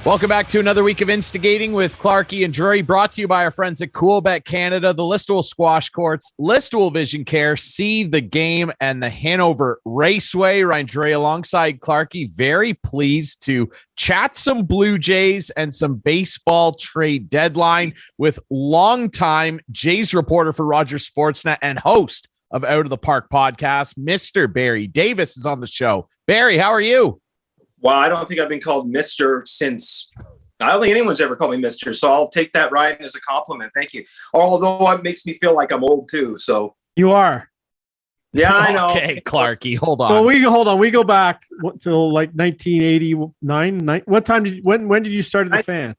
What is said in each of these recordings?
Welcome back to another week of Instigating with Clarkie and Drury, brought to you by our friends at Coolbet Canada, the Listowel Squash Courts, Listowel Vision Care, See the Game, and the Hanover Raceway. Ryan Drury alongside Clarkie, very pleased to chat some Blue Jays and some baseball trade deadline with longtime Jays reporter for Rogers Sportsnet and host of Out of the Park podcast, Mr. Barry Davis is on the show. Barry, how are you? Well, I don't think I've been called Mr. since I don't think anyone's ever called me Mr. So I'll take that, Ryan, as a compliment. Thank you. Although it makes me feel like I'm old too. So you are. Yeah, I know. Okay, Clarkie, hold on. Well, we go back till like 1989. What time when did you start at the Fan?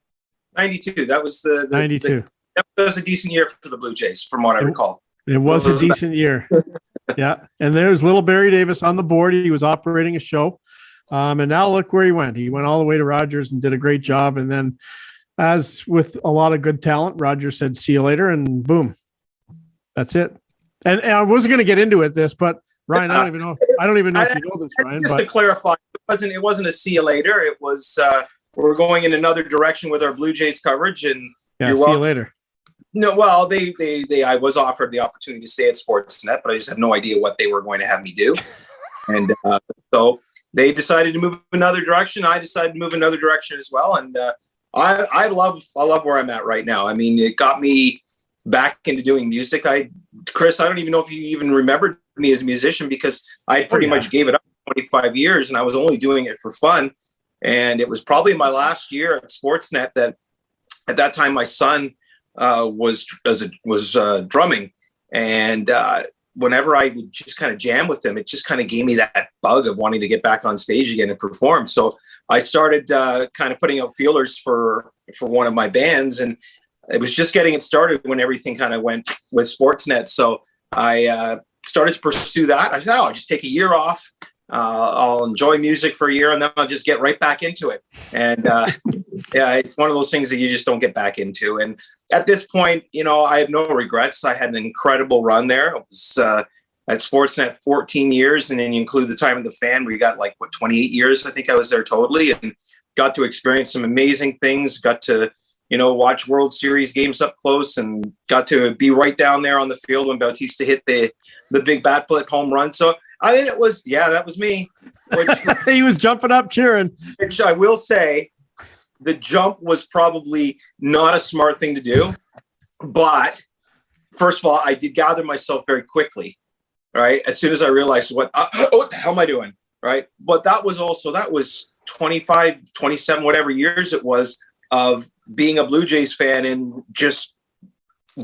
92. That was the 92. That was a decent year for the Blue Jays, from what I recall. It was a decent year. Yeah. And there's little Barry Davis on the board. He was operating a show. And now look where he went. He went all the way to Rogers and did a great job. And then, as with a lot of good talent, Rogers said, "See you later," and boom, that's it. And I wasn't going to get into this, but Ryan, I don't even know if you know this, Ryan. Just to clarify, it wasn't a see you later. It was we're going in another direction with our Blue Jays coverage, and see you later. No, well, I was offered the opportunity to stay at Sportsnet, but I just had no idea what they were going to have me do, and so. They decided to move another direction. I decided to move another direction as well. And I love where I'm at right now. I mean, it got me back into doing music. Chris, I don't even know if you even remembered me as a musician, because I pretty much gave it up 25 years and I was only doing it for fun. And it was probably my last year at Sportsnet that at that time my son was drumming. And whenever I would just kind of jam with him, it just kind of gave me that bug of wanting to get back on stage again and perform. So I started kind of putting out feelers for one of my bands, and it was just getting it started when everything kind of went with Sportsnet. So I started to pursue that. I said, I'll just take a year off. I'll enjoy music for a year and then I'll just get right back into it. And yeah, it's one of those things that you just don't get back into. And at this point, I have no regrets. I had an incredible run there. It was at Sportsnet 14 years. And then you include the time at the Fan, where you got 28 years. I think I was there totally, and got to experience some amazing things. Got to, watch World Series games up close, and got to be right down there on the field when Bautista hit the big bat flip home run. So I mean, that was me. He was jumping up cheering. Which I will say, the jump was probably not a smart thing to do. But first of all, I did gather myself very quickly, right? As soon as I realized what the hell am I doing, right? But that was 25, 27, whatever years it was of being a Blue Jays fan and just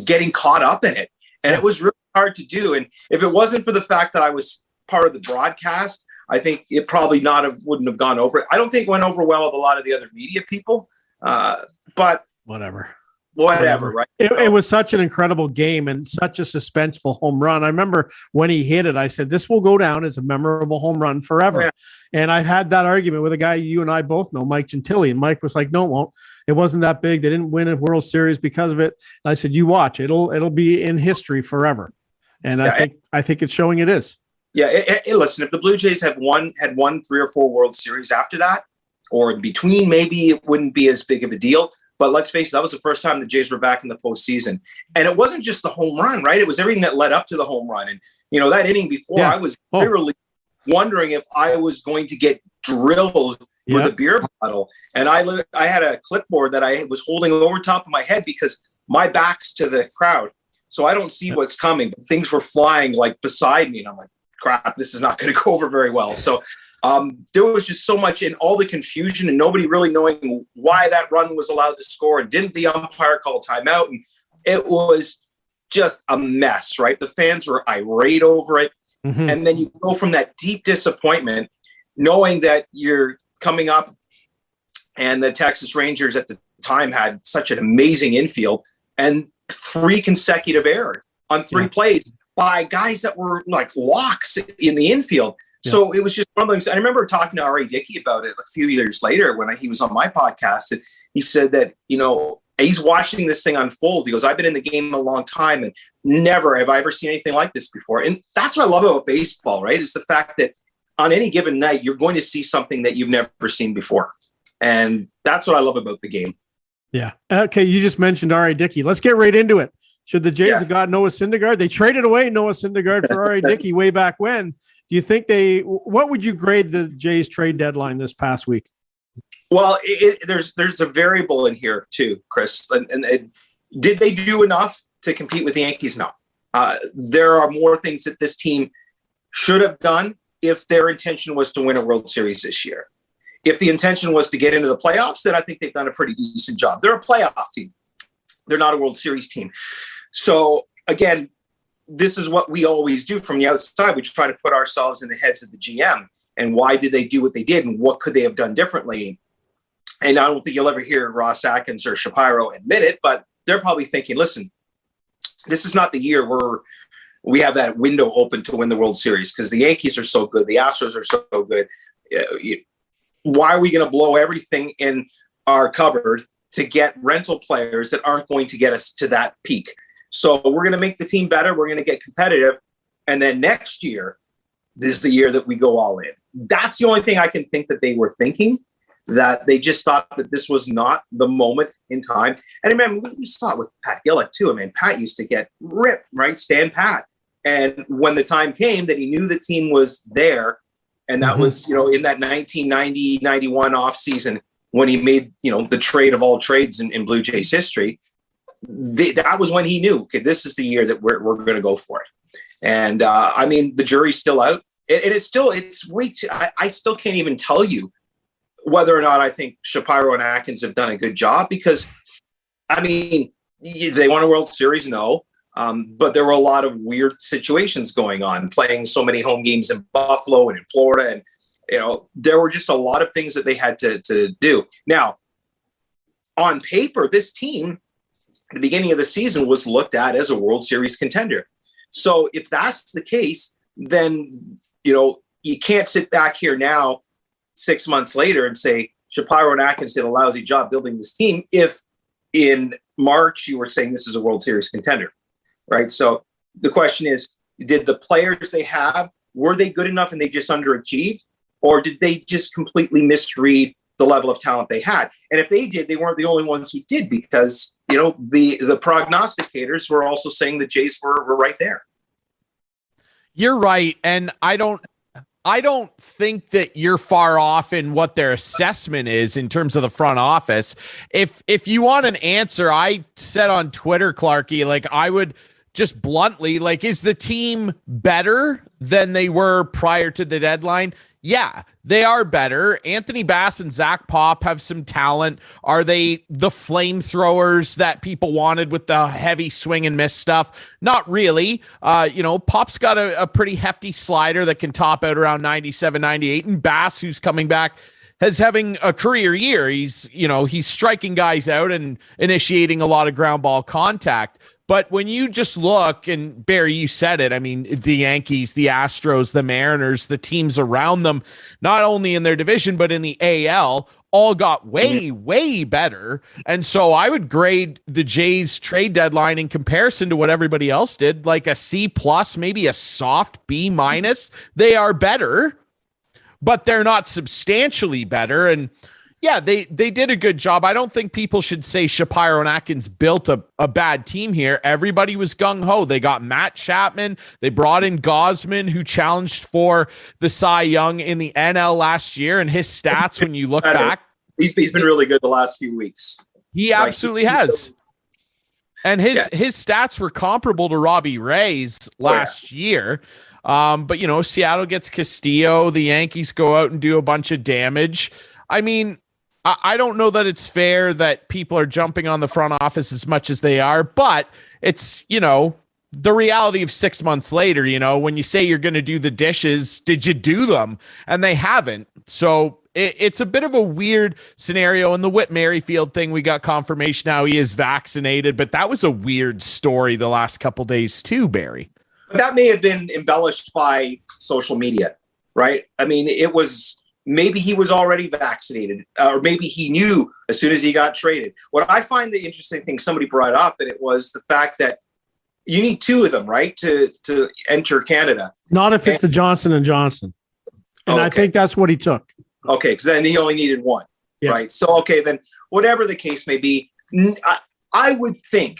getting caught up in it. And it was really hard to do. And if it wasn't for the fact that I was part of the broadcast, I think it probably wouldn't have gone over. I don't think it went over well with a lot of the other media people, but whatever, right? It was such an incredible game and such a suspenseful home run. I remember when he hit it, I said, this will go down as a memorable home run forever. Yeah. And I had that argument with a guy you and I both know, Mike Gentili, and Mike was like, no, it won't. It wasn't that big. They didn't win a World Series because of it. And I said, you watch, it'll be in history forever. And yeah, I think it's showing it is. Yeah. Listen, if the Blue Jays had won 3 or 4 World Series after that, or in between, maybe it wouldn't be as big of a deal. But let's face it, that was the first time the Jays were back in the postseason. And it wasn't just the home run, right? It was everything that led up to the home run. And, that inning before, I was literally wondering if I was going to get drilled with a beer bottle. And I had a clipboard that I was holding over top of my head because my back's to the crowd. So I don't see what's coming. But things were flying beside me. And I'm like, crap, this is not going to go over very well. So there was just so much in all the confusion and nobody really knowing why that run was allowed to score. And didn't the umpire call timeout? And it was just a mess, right? The fans were irate over it. Mm-hmm. And then you go from that deep disappointment, knowing that you're coming up and the Texas Rangers at the time had such an amazing infield, and 3 consecutive errors on 3 plays by guys that were like locks in the infield. So it was just one of those. I remember talking to R.A. Dickey about it a few years later when he was on my podcast, and he said that, he's watching this thing unfold. He goes, I've been in the game a long time and never have I ever seen anything like this before. And that's what I love about baseball, right? Is the fact that on any given night, you're going to see something that you've never seen before. And that's what I love about the game. Yeah. Okay. You just mentioned R.A. Dickey. Let's get right into it. Should the Jays have got Noah Syndergaard? They traded away Noah Syndergaard for R.A. Dickey way back when. Do you think what would you grade the Jays trade deadline this past week? Well, there's a variable in here too, Chris. And did they do enough to compete with the Yankees? No. There are more things that this team should have done if their intention was to win a World Series this year. If the intention was to get into the playoffs, then I think they've done a pretty decent job. They're a playoff team. They're not a World Series team. So again, this is what we always do from the outside. We try to put ourselves in the heads of the GM and why did they do what they did and what could they have done differently? And I don't think you'll ever hear Ross Atkins or Shapiro admit it, but they're probably thinking, listen, this is not the year where we have that window open to win the World Series because the Yankees are so good. The Astros are so good. Why are we going to blow everything in our cupboard to get rental players that aren't going to get us to that peak? So we're going to make the team better. We're going to get competitive. And then next year, this is the year that we go all in. That's the only thing I can think that they were thinking, that they just thought that this was not the moment in time. And remember, we saw it with Pat Gillick too. I mean, Pat used to get ripped, right? Stand pat. And when the time came that he knew the team was there, and that was, in that 1990-91 offseason when he made, the trade of all trades in Blue Jays history, that was when he knew, okay, this is the year that we're going to go for it. And the jury's still out. I still can't even tell you whether or not I think Shapiro and Atkins have done a good job because, they won a World Series, no. But there were a lot of weird situations going on, playing so many home games in Buffalo and in Florida. And, there were just a lot of things that they had to do. Now, on paper, this team, at the beginning of the season, was looked at as a World Series contender. So if that's the case, then, you can't sit back here now 6 months later and say Shapiro and Atkins did a lousy job building this team if in March you were saying this is a World Series contender. Right. So the question is, did the players they have, were they good enough and they just underachieved? Or did they just completely misread the level of talent they had? And if they did, they weren't the only ones who did because, the prognosticators were also saying the Jays were right there. You're right. And I don't think that you're far off in what their assessment is in terms of the front office. If you want an answer, I said on Twitter, Clarky, I would just bluntly, is the team better than they were prior to the deadline? Yeah, they are better. Anthony Bass and Zach Pop have some talent. Are they the flamethrowers that people wanted with the heavy swing and miss stuff? Not really. Pop's got a pretty hefty slider that can top out around 97, 98. And Bass, who's coming back, is having a career year. He's striking guys out and initiating a lot of ground ball contact. But when you just look, and Barry, you said it, the Yankees, the Astros, the Mariners, the teams around them, not only in their division, but in the AL, all got way, way better. And so I would grade the Jays trade deadline in comparison to what everybody else did, like a C plus, maybe a soft B minus. They are better, but they're not substantially better. And yeah, they did a good job. I don't think people should say Shapiro and Atkins built a bad team here. Everybody was gung-ho. They got Matt Chapman. They brought in Gosman, who challenged for the Cy Young in the NL last year. And his stats, when you look back... He's been really good the last few weeks. He absolutely has. And his stats were comparable to Robbie Ray's last year. But, Seattle gets Castillo. The Yankees go out and do a bunch of damage. I don't know that it's fair that people are jumping on the front office as much as they are, but it's, the reality of 6 months later, when you say you're going to do the dishes, did you do them? And they haven't. So it's a bit of a weird scenario. And the Whit Merrifield thing, we got confirmation now he is vaccinated, but that was a weird story the last couple days too, Barry. That may have been embellished by social media. right? I mean, it was maybe he was already vaccinated, or maybe he knew as soon as he got traded. What I find the interesting thing somebody brought up, and it was the fact that you need two of them, right, to enter Canada. Not if it's the Johnson and Johnson, and I think that's what he took. Okay, because then he only needed one, right? So okay, then whatever the case may be, I would think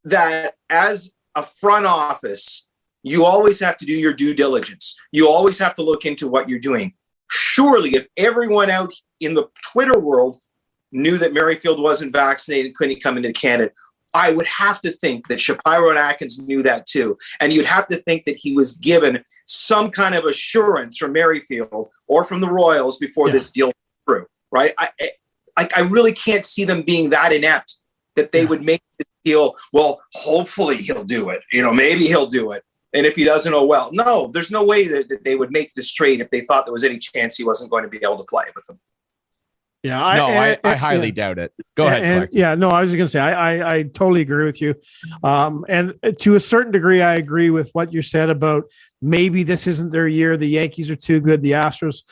that as a front office, you always have to do your due diligence. You always have to look into what you're doing. Surely, if everyone out in the Twitter world knew that Merrifield wasn't vaccinated, couldn't come into Canada, I would have to think that Shapiro and Atkins knew that too. And you'd have to think that he was given some kind of assurance from Merrifield or from the Royals before this deal went through, right? I really can't see them being that inept that they would make this deal. Well, hopefully he'll do it. Maybe he'll do it. And if he doesn't, oh well. No, there's no way that they would make this trade if they thought there was any chance he wasn't going to be able to play with them. Yeah, I highly doubt it. Go ahead. I was going to say I totally agree with you, and to a certain degree, I agree with what you said about maybe this isn't their year. The Yankees are too good. The Astros.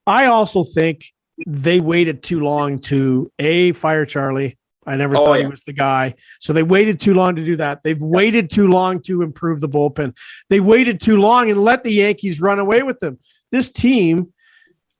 I also think they waited too long to fire Charlie. I never thought he was the guy. So they waited too long to do that. They've waited too long to improve the bullpen. They waited too long and let the Yankees run away with them. This team,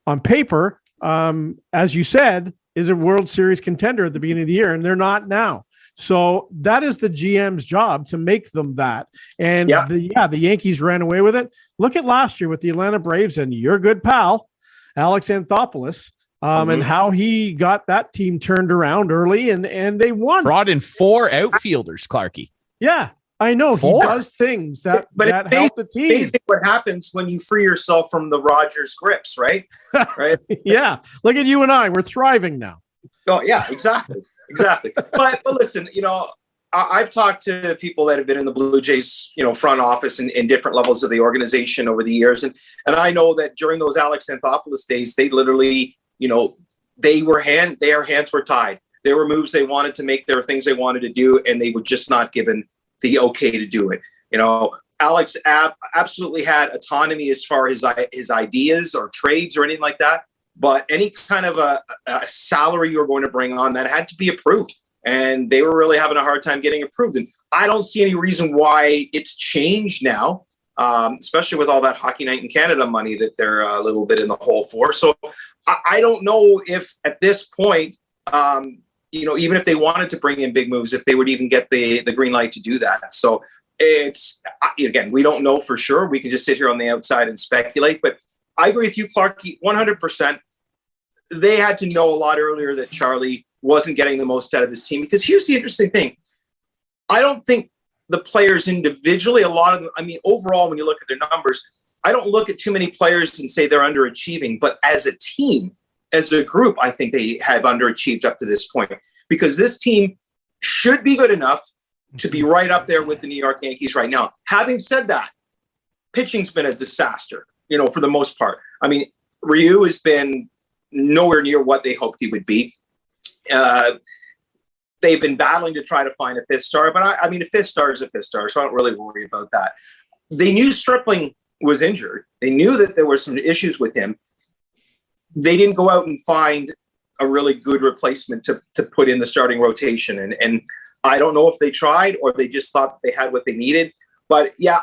on paper, as you said, is a World Series contender at the beginning of the year, and they're not now. So that is the GM's job to make them that. And the Yankees ran away with it. Look at last year with the Atlanta Braves and your good pal, Alex Anthopoulos. And how he got that team turned around early and they won. Brought in 4 outfielders, Clarkie. Yeah, I know. 4. He does things that help the team. Basically what happens when you free yourself from the Rogers grips, right? Right? Yeah. Look at you and I. We're thriving now. Oh, yeah, exactly. But listen, I've talked to people that have been in the Blue Jays, front office and in different levels of the organization over the years. And I know that during those Alex Anthopoulos days, they literally their hands were tied. There were moves they wanted to make. There were things they wanted to do, and they were just not given the okay to do it. Alex absolutely had autonomy as far as his ideas or trades or anything like that. But any kind of a salary you were going to bring on, that had to be approved. And they were really having a hard time getting approved. And I don't see any reason why it's changed now. Especially with all that Hockey Night in Canada money that they're a little bit in the hole for. So I don't know if at this point, even if they wanted to bring in big moves, if they would even get the green light to do that. So it's, again, we don't know for sure. We can just sit here on the outside and speculate. But I agree with you, Clarkie, 100%. They had to know a lot earlier that Charlie wasn't getting the most out of this team. Because here's the interesting thing. I don't think the players individually, a lot of them, overall, when you look at their numbers, I don't look at too many players and say they're underachieving, but as a team, as a group, I think they have underachieved up to this point because this team should be good enough to be right up there with the New York Yankees right now. Having said that, pitching's been a disaster, for the most part. Ryu has been nowhere near what they hoped he would be. They've been battling to try to find a fifth star, but a fifth star is a fifth star, so I don't really worry about that. They knew Stripling was injured. They knew that there were some issues with him. They didn't go out and find a really good replacement to put in the starting rotation. And I don't know if they tried or they just thought they had what they needed. But yeah,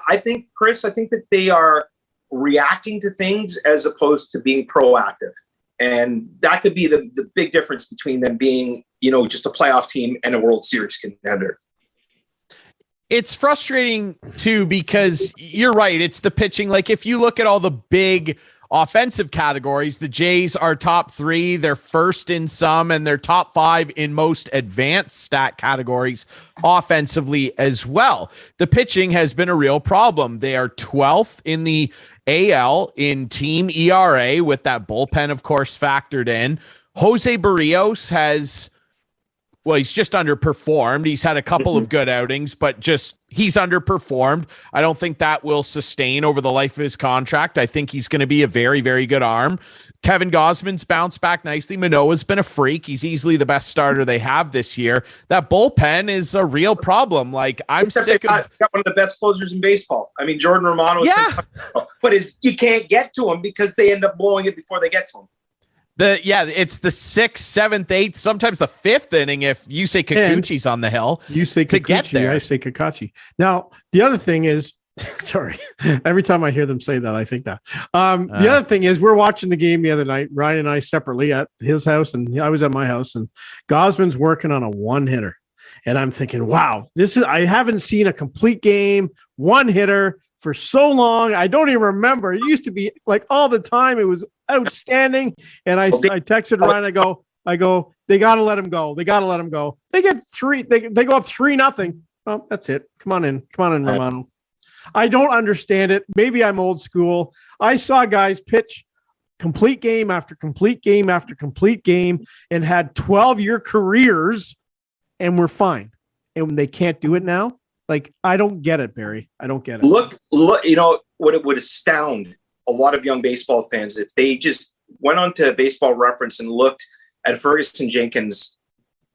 Chris, I think that they are reacting to things as opposed to being proactive. And that could be the big difference between them being, just a playoff team and a World Series contender. It's frustrating too, because you're right. It's the pitching. Like if you look at all the big offensive categories, the Jays are top 3, they're first in some, and they're top 5 in most advanced stat categories offensively as well. The pitching has been a real problem. They are 12th in the AL in team ERA with that bullpen, of course, factored in. Jose Barrios has Well, he's just underperformed. He's had a couple of good outings, but he's underperformed. I don't think that will sustain over the life of his contract. I think he's going to be a very, very good arm. Kevin Gausman's bounced back nicely. Manoah's been a freak. He's easily the best starter they have this year. That bullpen is a real problem. Like, I'm sick of... Got one of the best closers in baseball. I mean, Jordan Romano's but you can't get to him because they end up blowing it before they get to him. It's the 6th, 7th, 8th, sometimes the 5th inning if you say Kikuchi's on the hill. You say Kikuchi, I say Kakachi. Now, the other thing is, sorry, every time I hear them say that, I think that. The other thing is, we're watching the game the other night, Ryan and I separately at his house, and I was at my house, and Gausman's working on a one-hitter. And I'm thinking, wow, I haven't seen a complete game, one-hitter for so long. I don't even remember. It used to be like all the time. It was outstanding. And I texted Ryan. I go, they got to let him go. They got to let him go. They get 3. They go up 3-0. Oh, that's it. Come on in, Romano. I don't understand it. Maybe I'm old school. I saw guys pitch complete game after complete game after complete game and had 12-year careers and we're fine. And they can't do it now. Like, I don't get it, Barry. I don't get it. Look, you know, what it would astound a lot of young baseball fans if they just went on to Baseball Reference and looked at Ferguson Jenkins'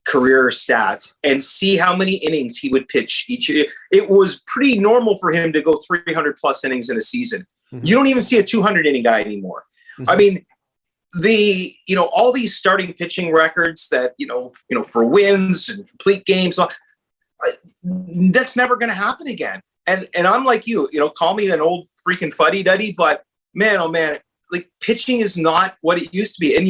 career stats and see how many innings he would pitch each year. It was pretty normal for him to go 300 plus innings in a season. Mm-hmm. You don't even see a 200 inning guy anymore. Mm-hmm. I mean, all these starting pitching records that, for wins and complete games, that's never going to happen again. And I'm like you, call me an old freaking fuddy-duddy, but man, oh man, like, pitching is not what it used to be. And,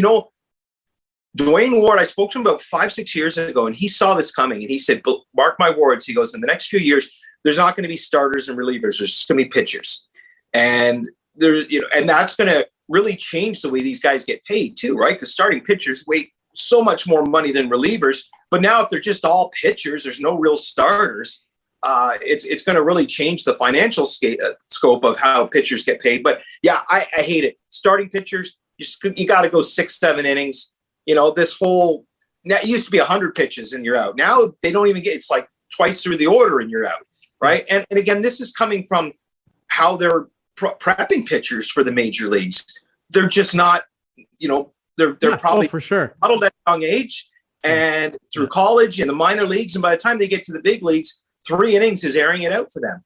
Dwayne Ward, I spoke to him about 5-6 years ago, and he saw this coming, and he said, mark my words. He goes, in the next few years, there's not going to be starters and relievers. There's just going to be pitchers. And and that's going to really change the way these guys get paid too, right? Because starting pitchers weigh so much more money than relievers. But now if they're just all pitchers, there's no real starters. It's going to really change the financial scope of how pitchers get paid. But yeah, I hate it. Starting pitchers, you got to go 6-7 innings. This whole, now it used to be 100 pitches and you're out. Now they don't even it's like twice through the order and you're out, right? And again, this is coming from how they're prepping pitchers for the major leagues. They're just not, they're probably for sure modeled at a young age and through college and the minor leagues. And by the time they get to the big leagues, 3 innings is airing it out for them.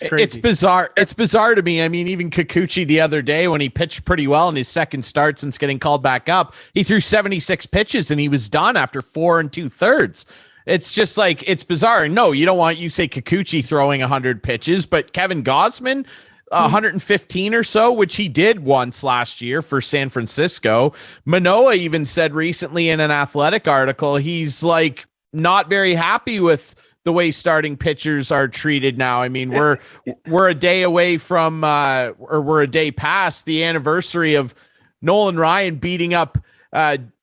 It's bizarre. It's bizarre to me. I mean, even Kikuchi the other day when he pitched pretty well in his second start since getting called back up, he threw 76 pitches and he was done after 4 2/3. It's just like, it's bizarre. No, you don't want Kikuchi throwing 100 pitches, but Kevin Gausman, 115 or so, which he did once last year for San Francisco. Manoah even said recently in an Athletic article, he's like not very happy with the way starting pitchers are treated now. I mean, we're a day away from, or we're a day past the anniversary of Nolan Ryan beating up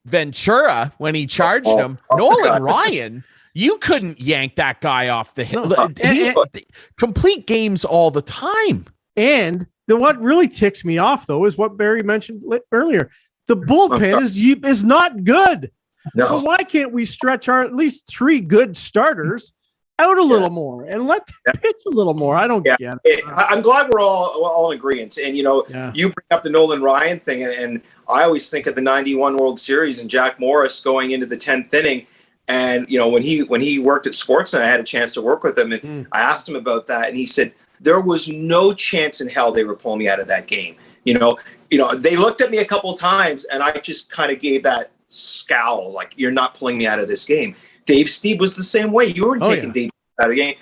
Ventura when he charged him. Nolan Ryan, you couldn't yank that guy off the hill. Complete games all the time. And what really ticks me off, though, is what Barry mentioned earlier. The bullpen is not good. No. So why can't we stretch our at least 3 good starters out a little more and let them pitch a little more? I don't get it. I'm glad we're all in agreement. And, you bring up the Nolan Ryan thing, and I always think of the 91 World Series and Jack Morris going into the 10th inning. And, when he worked at Sportsnet, I had a chance to work with him, and I asked him about that, and he said, there was no chance in hell they were pulling me out of that game. They looked at me a couple of times, and I just kind of gave that scowl, like, you're not pulling me out of this game. Dave Stieb was the same way. You were taking Dave out of the game.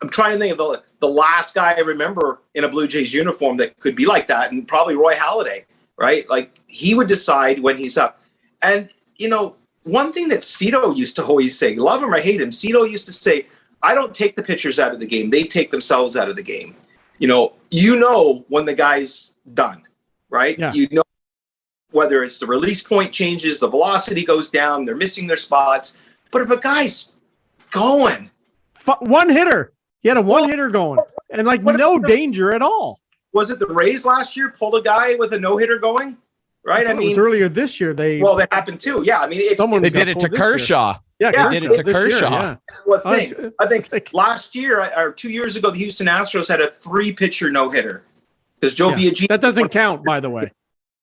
I'm trying to think of the last guy I remember in a Blue Jays uniform that could be like that, and probably Roy Halladay, right? Like, he would decide when he's up. And, one thing that Cito used to always say, love him or hate him, Cito used to say, I don't take the pitchers out of the game. They take themselves out of the game. When the guy's done, right? Yeah. Whether it's the release point changes, the velocity goes down, they're missing their spots. But if a guy's going, one hitter, he had a one hitter going, and no danger at all. Was it the Rays last year pulled a guy with a no hitter going, right? I it mean, was earlier this year. They happened too. Yeah, I mean, it's Someone They got did it to pulled this year. Kershaw. Yeah, They did it to this year, Kershaw. yeah. what Oh, thing. it's- I think like- last year or 2 years ago, the Houston Astros had a 3-pitcher no hitter because Joe Yeah. Biagini. That doesn't count, by the way.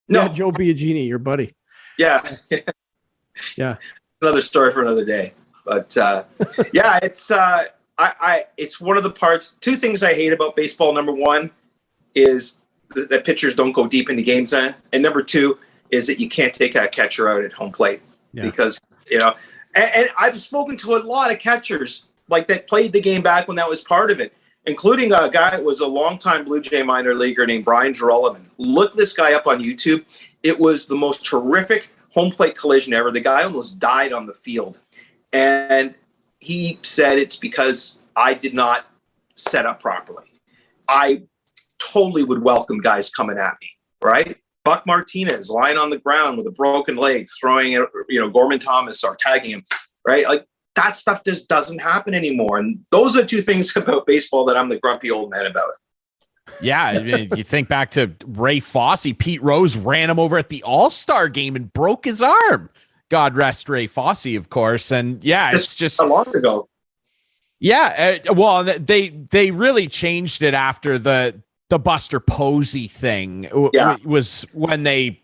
No, Yeah, Joe Biagini, your buddy. yeah, Yeah. another story for another day. But yeah, it's it's one of the parts. 2 things I hate about baseball. Number 1 is that pitchers don't go deep into games, and number 2 is that you can't take a catcher out at home plate because And I've spoken to a lot of catchers like that played the game back when that was part of it, including a guy that was a longtime Blue Jay minor leaguer named Brian Gerolman. Look this guy up on YouTube. It was the most terrific home plate collision ever. The guy almost died on the field. And he said it's because I did not set up properly. I totally would welcome guys coming at me, right? Buck Martinez lying on the ground with a broken leg, throwing at, Gorman Thomas or tagging him, right? Like that stuff just doesn't happen anymore. And those are 2 things about baseball that I'm the grumpy old man about. Yeah, I mean, you think back to Ray Fosse. Pete Rose ran him over at the All-Star game and broke his arm. God rest Ray Fosse, of course. And yeah, it's just a long ago. Yeah, well, they really changed it after the Buster Posey thing. Was when they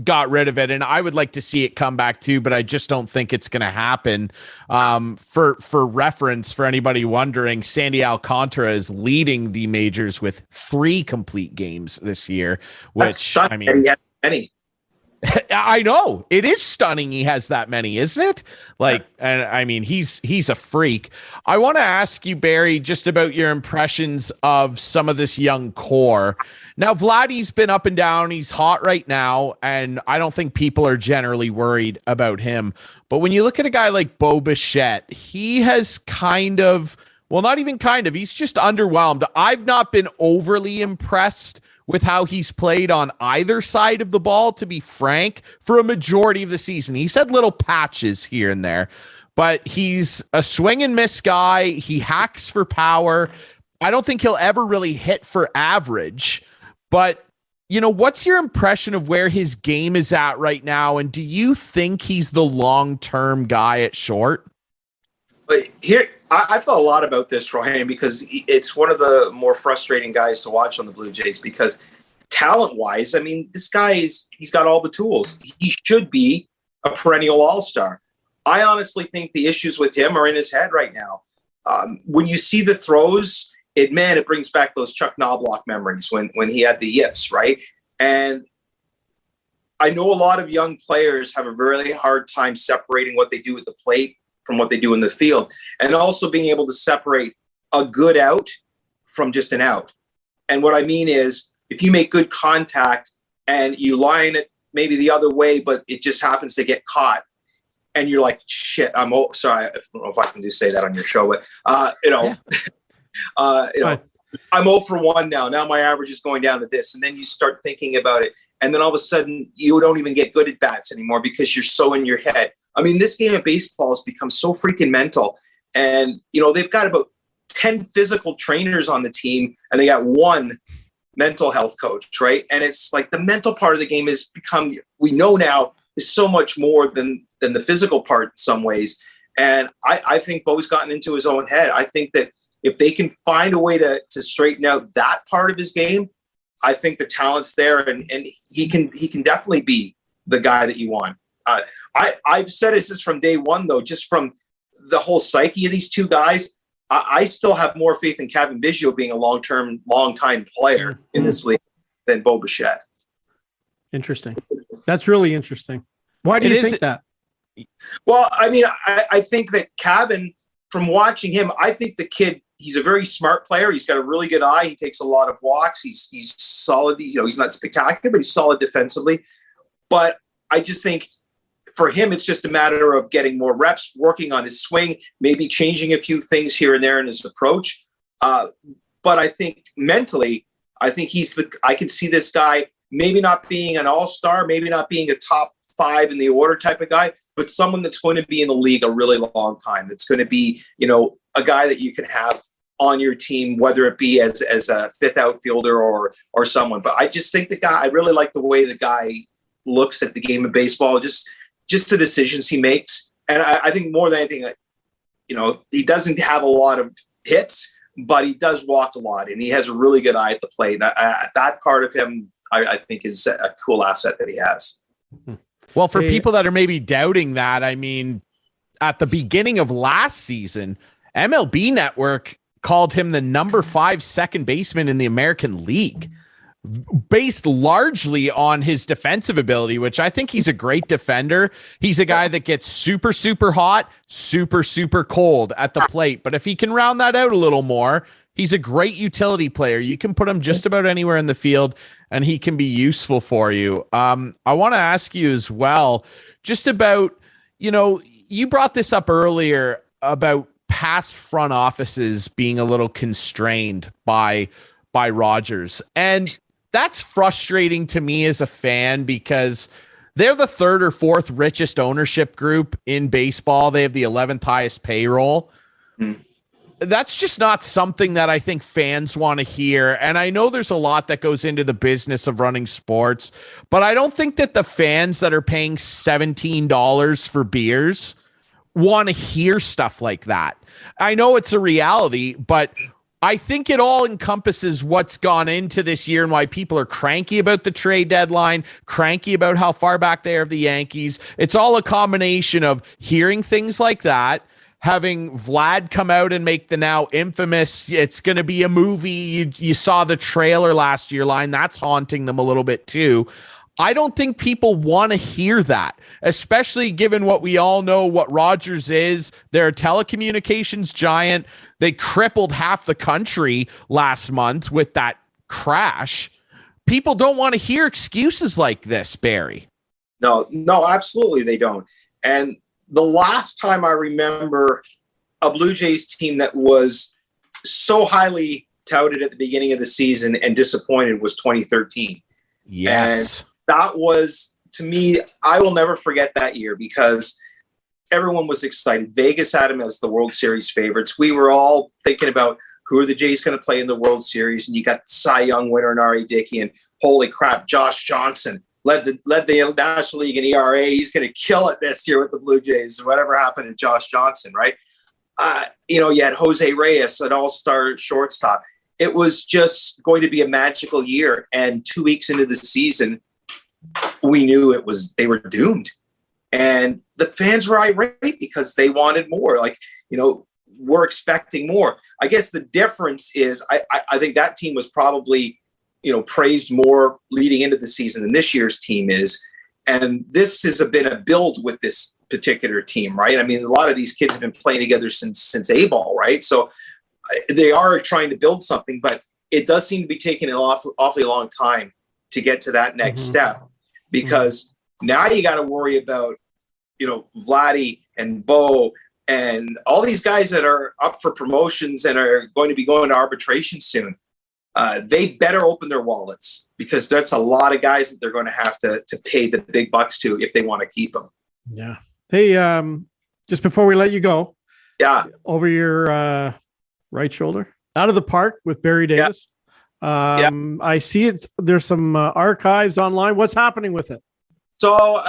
got rid of it, and I would like to see it come back too, but I just don't think it's going to happen. For reference, for anybody wondering, Sandy Alcantara is leading the majors with 3 complete games this year, which I mean, any. I know it is stunning. He has that many, isn't it? Like, and I mean, he's a freak. I want to ask you, Barry, just about your impressions of some of this young core. Now, Vladdy's been up and down. He's hot right now, and I don't think people are generally worried about him. But when you look at a guy like Bo Bichette, he has kind of, well, not even kind of, he's just underwhelmed. I've not been overly impressed with how he's played on either side of the ball, to be frank, for a majority of the season. He's had little patches here and there, but he's a swing and miss guy. He hacks for power. I don't think he'll ever really hit for average, but what's your impression of where his game is at right now? And do you think he's the long-term guy at short? But here, I've thought a lot about this, Ryan, because it's one of the more frustrating guys to watch on the Blue Jays because talent-wise, I mean, this guy he's got all the tools. He should be a perennial all-star. I honestly think the issues with him are in his head right now. When you see the throws, it brings back those Chuck Knobloch memories when he had the yips, right? And I know a lot of young players have a really hard time separating what they do at the plate from what they do in the field, and also being able to separate a good out from just an out. And what I mean is, if you make good contact and you line it maybe the other way, but it just happens to get caught, and you're like, shit, sorry, I don't know if I can just say that on your show, but I'm 0 for 1 now. Now my average is going down to this, and then you start thinking about it, and then all of a sudden you don't even get good at bats anymore because you're so in your head. I mean, this game of baseball has become so freaking mental. And, they've got about 10 physical trainers on the team, and they got 1 mental health coach, right? And it's like the mental part of the game has become, we know now, is so much more than the physical part in some ways. And I think Bo's gotten into his own head. I think that if they can find a way to straighten out that part of his game, I think the talent's there, and he can definitely be the guy that you want. I've said this from day one, though, just from the whole psyche of these 2 guys, I still have more faith in Kevin Biggio being a long-time player in this league than Bo Bichette. Interesting. That's really interesting. Why do you think that? Well, I mean, I think that Kevin, from watching him, I think the kid, he's a very smart player. He's got a really good eye. He takes a lot of walks. He's solid. He's not spectacular, but he's solid defensively. But I just think for him, it's just a matter of getting more reps, working on his swing, maybe changing a few things here and there in his approach. But I think mentally, I can see this guy maybe not being an all-star, maybe not being a top 5 in the order type of guy, but someone that's going to be in the league a really long time. That's going to be, a guy that you can have on your team, whether it be as a 5th outfielder or someone. But I just think I really like the way the guy looks at the game of baseball, just the decisions he makes. And I think more than anything, he doesn't have a lot of hits, but he does walk a lot, and he has a really good eye at the plate. And that part of him, I think, is a cool asset that he has. Well, for people that are maybe doubting that, I mean, at the beginning of last season, MLB Network called him the number 5 second baseman in the American League, based largely on his defensive ability, which I think he's a great defender. He's a guy that gets super, super hot, super, super cold at the plate. But if he can round that out a little more, he's a great utility player. You can put him just about anywhere in the field, and he can be useful for you. I want to ask you as well, just about, you brought this up earlier about past front offices being a little constrained by Rogers. And that's frustrating to me as a fan, because they're the 3rd or 4th richest ownership group in baseball. They have the 11th highest payroll. That's just not something that I think fans want to hear. And I know there's a lot that goes into the business of running sports, but I don't think that the fans that are paying $17 for beers want to hear stuff like that. I know it's a reality, but I think it all encompasses what's gone into this year and why people are cranky about the trade deadline, cranky about how far back they are of the Yankees. It's all a combination of hearing things like that, having Vlad come out and make the now infamous, it's going to be a movie. You saw the trailer last year line. That's haunting them a little bit too. I don't think people want to hear that, especially given what we all know what Rogers is. They're a telecommunications giant. They crippled half the country last month with that crash. People don't want to hear excuses like this, Barry. No, absolutely they don't. And the last time I remember a Blue Jays team that was so highly touted at the beginning of the season and disappointed was 2013. Yes. And that was, to me, I will never forget that year, because everyone was excited. Vegas had them as the World Series favorites. We were all thinking about who are the Jays going to play in the World Series, and you got the Cy Young winner and R.A. Dickey, and holy crap, Josh Johnson led the National League in ERA. He's going to kill it this year with the Blue Jays. Whatever happened to Josh Johnson, right? You had Jose Reyes, an all-star shortstop. It was just going to be a magical year. And 2 weeks into the season, we knew they were doomed. And the fans were irate because they wanted more. We're expecting more. I guess the difference is I think that team was probably, praised more leading into the season than this year's team is. And this has been a build with this particular team, right? I mean, a lot of these kids have been playing together since A-ball, right? So they are trying to build something, but it does seem to be taking an awfully long time to get to that next step, because now you got to worry about, Vladdy and Bo and all these guys that are up for promotions and are going to be going to arbitration soon. They better open their wallets, because that's a lot of guys that they're going to have to pay the big bucks to if they want to keep them. Yeah. Hey, just before we let you go, over your right shoulder, out of the park with Barry Davis. I see there's some archives online. What's happening with it? So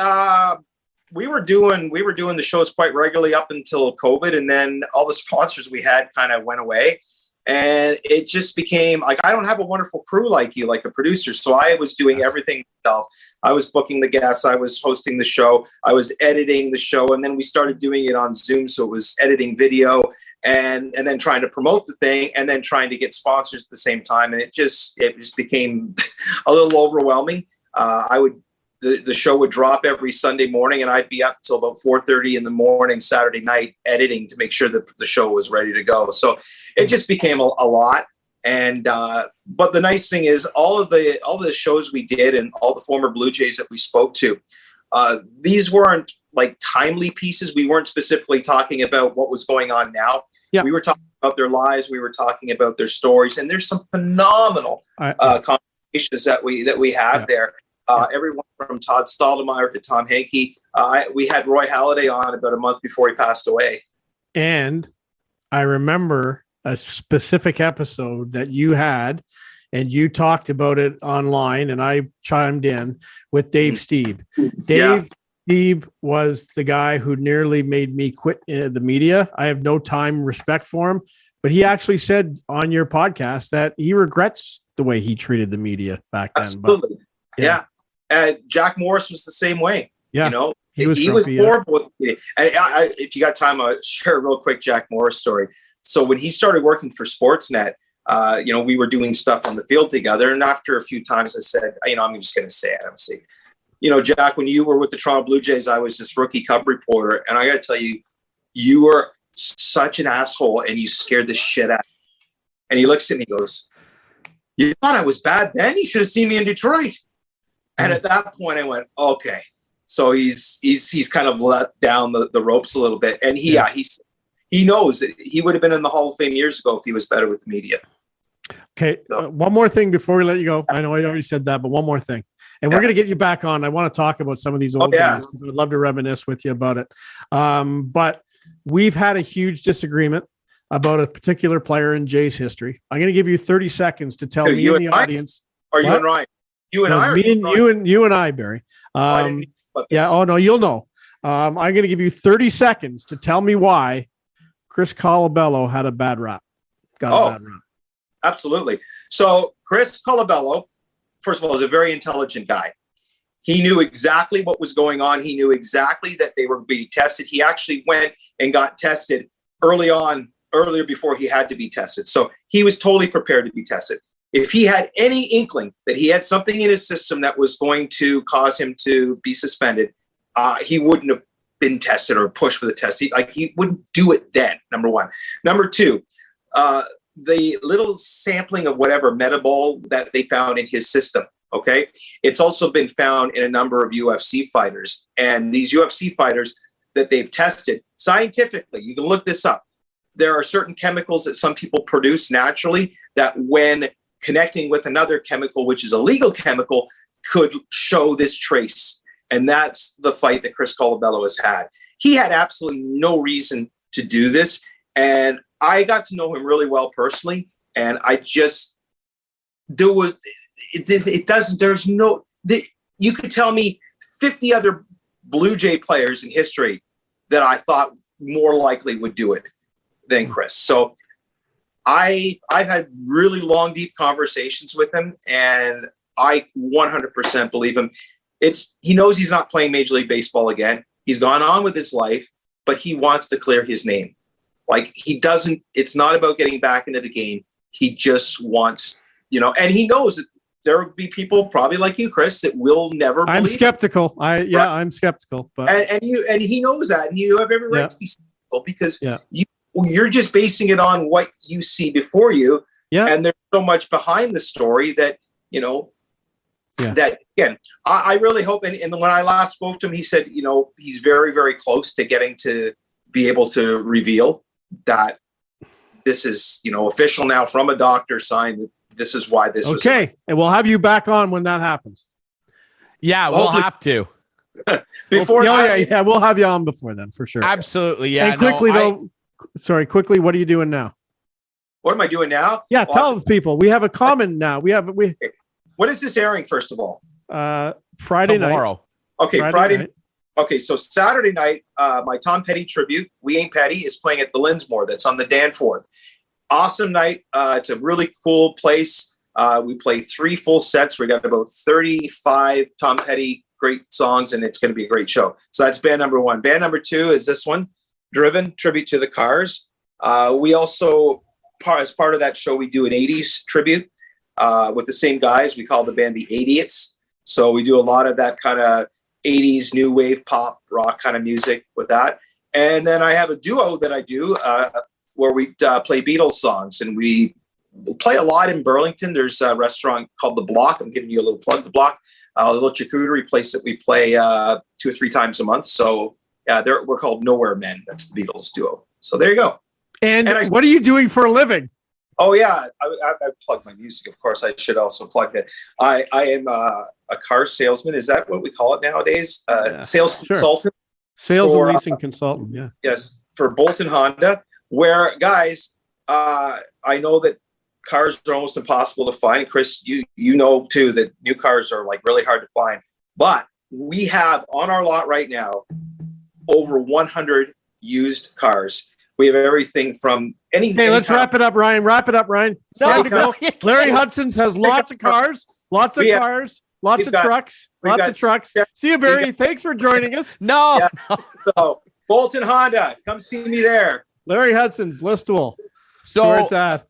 we were doing the shows quite regularly up until COVID, and then all the sponsors we had kind of went away, and it just became like, I don't have a wonderful crew like you, like a producer. So I was doing everything myself. I was booking the guests, I was hosting the show, I was editing the show, and then we started doing it on Zoom. So it was editing video and then trying to promote the thing, and then trying to get sponsors at the same time. And it just became a little overwhelming. The show would drop every Sunday morning, and I'd be up till about 4:30 in the morning Saturday night editing to make sure that the show was ready to go. So it just became a lot. And but the nice thing is all the shows we did and all the former Blue Jays that we spoke to, these weren't like timely pieces. We weren't specifically talking about what was going on now. Yeah. We were talking about their lives. We were talking about their stories, and there's some phenomenal conversations that we have there. Everyone from Todd Stoudemire to Tom Henke. We had Roy Halladay on about a month before he passed away. And I remember a specific episode that you had and you talked about it online, and I chimed in with Dave Steeb. Steeb was the guy who nearly made me quit the media. I have no time, respect for him, but he actually said on your podcast that he regrets the way he treated the media back then. Absolutely. But, Jack Morris was the same way. Yeah. You know, he was horrible with me. And if you got time, I'll share a real quick Jack Morris story. So when he started working for Sportsnet, we were doing stuff on the field together. And after a few times I said, I'm just going to say it. I'm saying, Jack, when you were with the Toronto Blue Jays, I was just rookie Cub reporter. And I got to tell you, you were such an asshole and you scared the shit out of me. And he looks at me and goes, you thought I was bad then? You should have seen me in Detroit. And at that point I went, okay. So he's kind of let down the ropes a little bit. And he knows that he would have been in the Hall of Fame years ago if he was better with the media. Okay. One more thing before we let you go. I know I already said that, but one more thing. And we're going to get you back on. I want to talk about some of these old guys because I would love to reminisce with you about it. But we've had a huge disagreement about a particular player in Jay's history. I'm going to give you 30 seconds to tell me and the audience. Are you and Ryan? You and I? You and I, Barry. Oh no, you'll know. I'm going to give you 30 seconds to tell me why Chris Colabello had a bad rap. A bad rap. Absolutely. So Chris Colabello, first of all, is a very intelligent guy. He knew exactly what was going on. He knew exactly that they were being tested. He actually went and got tested earlier before he had to be tested. So he was totally prepared to be tested. If he had any inkling that he had something in his system that was going to cause him to be suspended, he wouldn't have been tested or pushed for the test. He wouldn't do it then, number one. Number two, the little sampling of whatever metabol that they found in his system, okay? It's also been found in a number of UFC fighters. And these UFC fighters that they've tested scientifically, you can look this up. There are certain chemicals that some people produce naturally that when connecting with another chemical, which is a legal chemical, could show this trace. And that's the fight that Chris Colabello has had. He had absolutely no reason to do this. And I got to know him really well personally. And I just do it doesn't, there's no, you could tell me 50 other Blue Jay players in history that I thought more likely would do it than Chris. So I've had really long, deep conversations with him, and I 100% believe him. He knows he's not playing Major League Baseball again. He's gone on with his life, but he wants to clear his name. It's not about getting back into the game. He just wants, and he knows that there will be people probably like you, Chris, that will never believe. I'm skeptical. I'm skeptical, but and he knows that, and you have every right to be skeptical because you're just basing it on what you see before you. Yeah. And there's so much behind the story that, that again, I really hope. And when I last spoke to him, he said, he's very, very close to getting to be able to reveal that this is, official now from a doctor signed that this is why this was. Okay. And we'll have you back on when that happens. Yeah, we'll have to. Before we'll have you on before then for sure. Absolutely. Yeah. And quickly, what are you doing now? What am I doing now? Yeah, tell the people. We have a common now. What is this airing, first of all? Friday Tomorrow. night. Okay, Friday night. Okay, so Saturday night, my Tom Petty tribute, We Ain't Petty, is playing at the Linsmore. That's on the Danforth. Awesome night. It's a really cool place. We play 3 full sets. We got about 35 Tom Petty great songs, and it's going to be a great show. So that's band number 1. Band number 2 is this one, Driven, Tribute to the Cars. We also, as part of that show, we do an 80s tribute with the same guys. We call the band the Idiots. So we do a lot of that kind of 80s new wave pop rock kind of music with that. And then I have a duo that I do where we play Beatles songs, and we play a lot in Burlington. There's a restaurant called The Block. I'm giving you a little plug, The Block, a little charcuterie place that we play 2 or 3 times a month. So we're called Nowhere Men. That's the Beatles duo. So there you go. And what are you doing for a living? Oh yeah, I plug my music. Of course, I should also plug that. I am a car salesman. Is that what we call it nowadays? Sales consultant. Sales and leasing consultant. Yeah. Yes, for Bolton Honda. Where guys, I know that cars are almost impossible to find. Chris, you know too that new cars are like really hard to find. But we have on our lot right now over 100 used cars. We have everything from any. Okay, let's wrap it up, Ryan. It's time to go. Larry Hudson's has lots of cars, lots of trucks. See you, Barry. Thanks for joining us. No. So Walton Honda, come see me there. Larry Hudson's Listowel. So where it's at.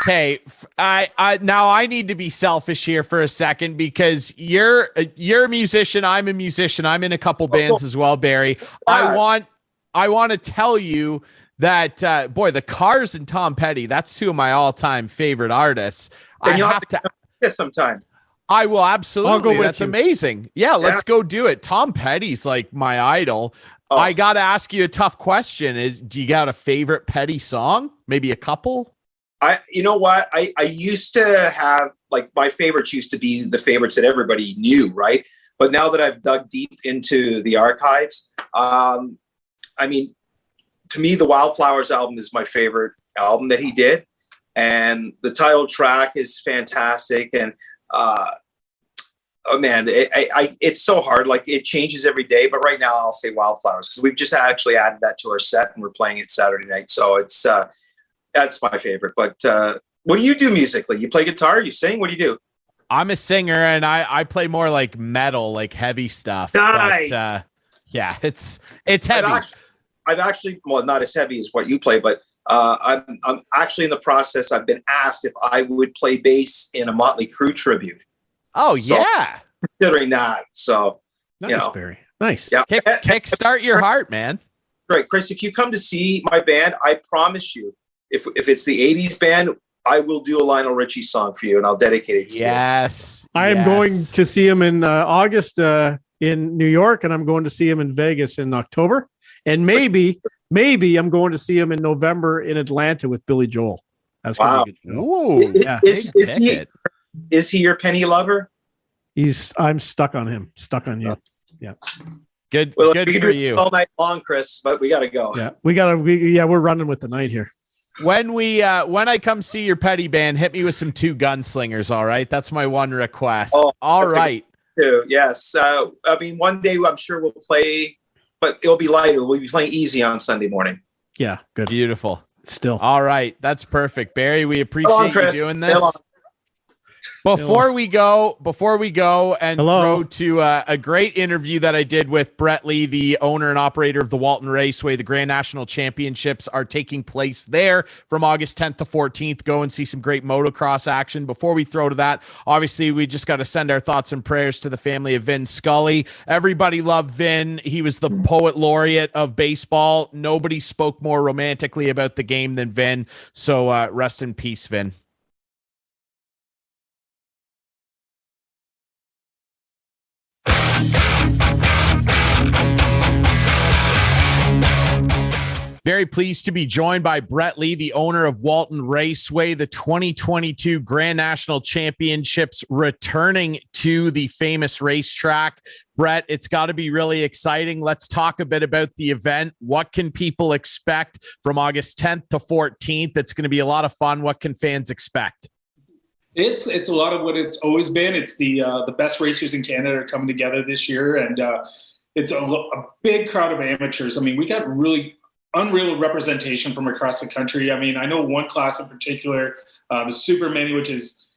Okay, I need to be selfish here for a second because you're a musician. I'm a musician. I'm in a couple bands as well, Barry. I want to tell you that boy, the Cars and Tom Petty. That's two of my all-time favorite artists. And you'll have to this sometime. I will absolutely. I'll go with That's you. amazing. Yeah, let's go do it. Tom Petty's like my idol. Oh. I got to ask you a tough question. Do you got a favorite Petty song? Maybe a couple? You know what? I used to have, like, my favorites used to be the favorites that everybody knew, right? But now that I've dug deep into the archives, I mean, to me, the Wildflowers album is my favorite album that he did. And the title track is fantastic. And, oh man, it's so hard. Like, it changes every day. But right now I'll say Wildflowers because we've just actually added that to our set and we're playing it Saturday night. So it's, that's my favorite. But what do you do musically? You play guitar? You sing? What do you do? I'm a singer and I play more like metal, like heavy stuff. Nice. But, yeah, it's heavy. I've actually, well, not as heavy as what you play, but I'm actually in the process. I've been asked if I would play bass in a Motley Crue tribute. Oh, So, yeah. considering that. So, Nice, you know, Barry. Nice. yeah. Kickstart your heart, man. Great. Chris, if you come to see my band, I promise you, if it's the 80s band, I will do a Lionel Richie song for you and I'll dedicate it to you. Yes. I am going to see him in August in New York, and I'm going to see him in Vegas in October. And maybe I'm going to see him in November in Atlanta with Billy Joel. That's Wow. going to be good. Ooh, Yeah. Is he your penny lover? I'm stuck on him. Stuck on you. Yeah. Good Well, good we can for do it you. all night long, Chris, but we got to go. Yeah. We're running with the night here. When I come see your Petty band, hit me with some two gunslingers, all right? That's my one request. Oh, all right. Too. Yes. I mean, one day I'm sure we'll play, but it'll be lighter. We'll be playing easy on Sunday morning. Yeah. Good. Beautiful. Still. All right. That's perfect. Barry, we appreciate you doing this. Before we go and throw to a great interview that I did with Brett Lee, the owner and operator of the Walton Raceway, the Grand National Championships are taking place there from August 10th to 14th. Go and see some great motocross action. Before we throw to that, obviously, we just got to send our thoughts and prayers to the family of Vin Scully. Everybody loved Vin. He was the poet laureate of baseball. Nobody spoke more romantically about the game than Vin. So rest in peace, Vin. Very pleased to be joined by Brett Lee, the owner of Walton Raceway, the 2022 Grand National Championships returning to the famous racetrack. Brett, it's got to be really exciting. Let's talk a bit about the event. What can people expect from August 10th to 14th? It's going to be a lot of fun. What can fans expect? It's a lot of what it's always been. It's the best racers in Canada are coming together this year, and it's a big crowd of amateurs. I mean, we got really unreal representation from across the country. I mean, I know one class in particular, the Super Mini, which is,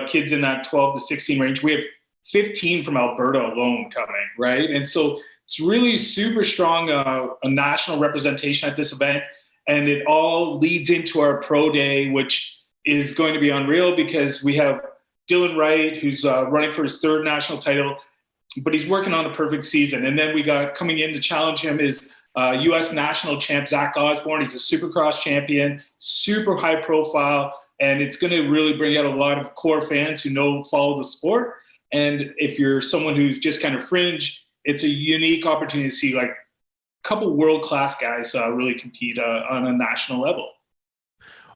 kids in that 12 to 16 range. We have 15 from Alberta alone coming, right? And so it's really super strong, a national representation at this event. And it all leads into our pro day, which is going to be unreal because we have Dylan Wright, who's running for his third national title, but he's working on a perfect season. And then we got coming in to challenge him is U.S. national champ Zach Osborne. He's a Supercross champion, super high profile, and it's going to really bring out a lot of core fans who follow the sport. And if you're someone who's just kind of fringe, it's a unique opportunity to see like a couple world-class guys really compete on a national level.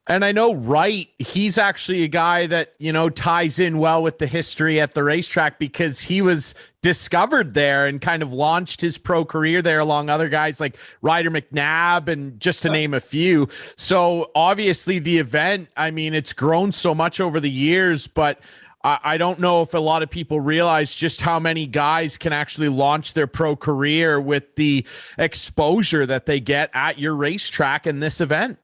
And I know Wright, he's actually a guy that, ties in well with the history at the racetrack because he was discovered there and kind of launched his pro career there along other guys like Ryder McNabb and just to name a few. So obviously the event, I mean, it's grown so much over the years, but I don't know if a lot of people realize just how many guys can actually launch their pro career with the exposure that they get at your racetrack in this event.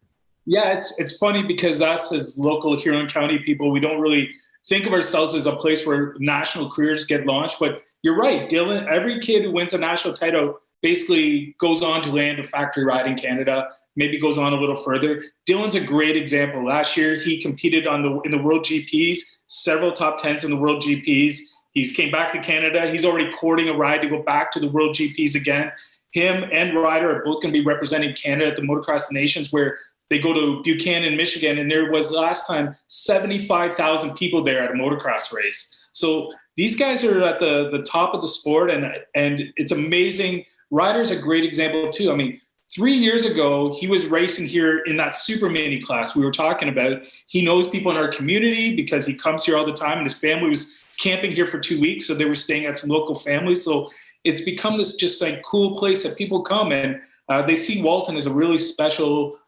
Yeah, it's funny because us as local Huron County people, we don't really think of ourselves as a place where national careers get launched. But you're right, Dylan, every kid who wins a national title basically goes on to land a factory ride in Canada, maybe goes on a little further. Dylan's a great example. Last year, he competed in the World GPs, several top 10s in the World GPs. He's came back to Canada. He's already courting a ride to go back to the World GPs again. Him and Ryder are both going to be representing Canada at the Motocross Nations, where they go to Buchanan, Michigan, and there was last time 75,000 people there at a motocross race. So these guys are at the top of the sport, and it's amazing. Ryder's a great example too. I mean, 3 years ago, he was racing here in that super mini class we were talking about. He knows people in our community because he comes here all the time, and his family was camping here for 2 weeks, so they were staying at some local families. So it's become this just like cool place that people come, and they see Walton as a really special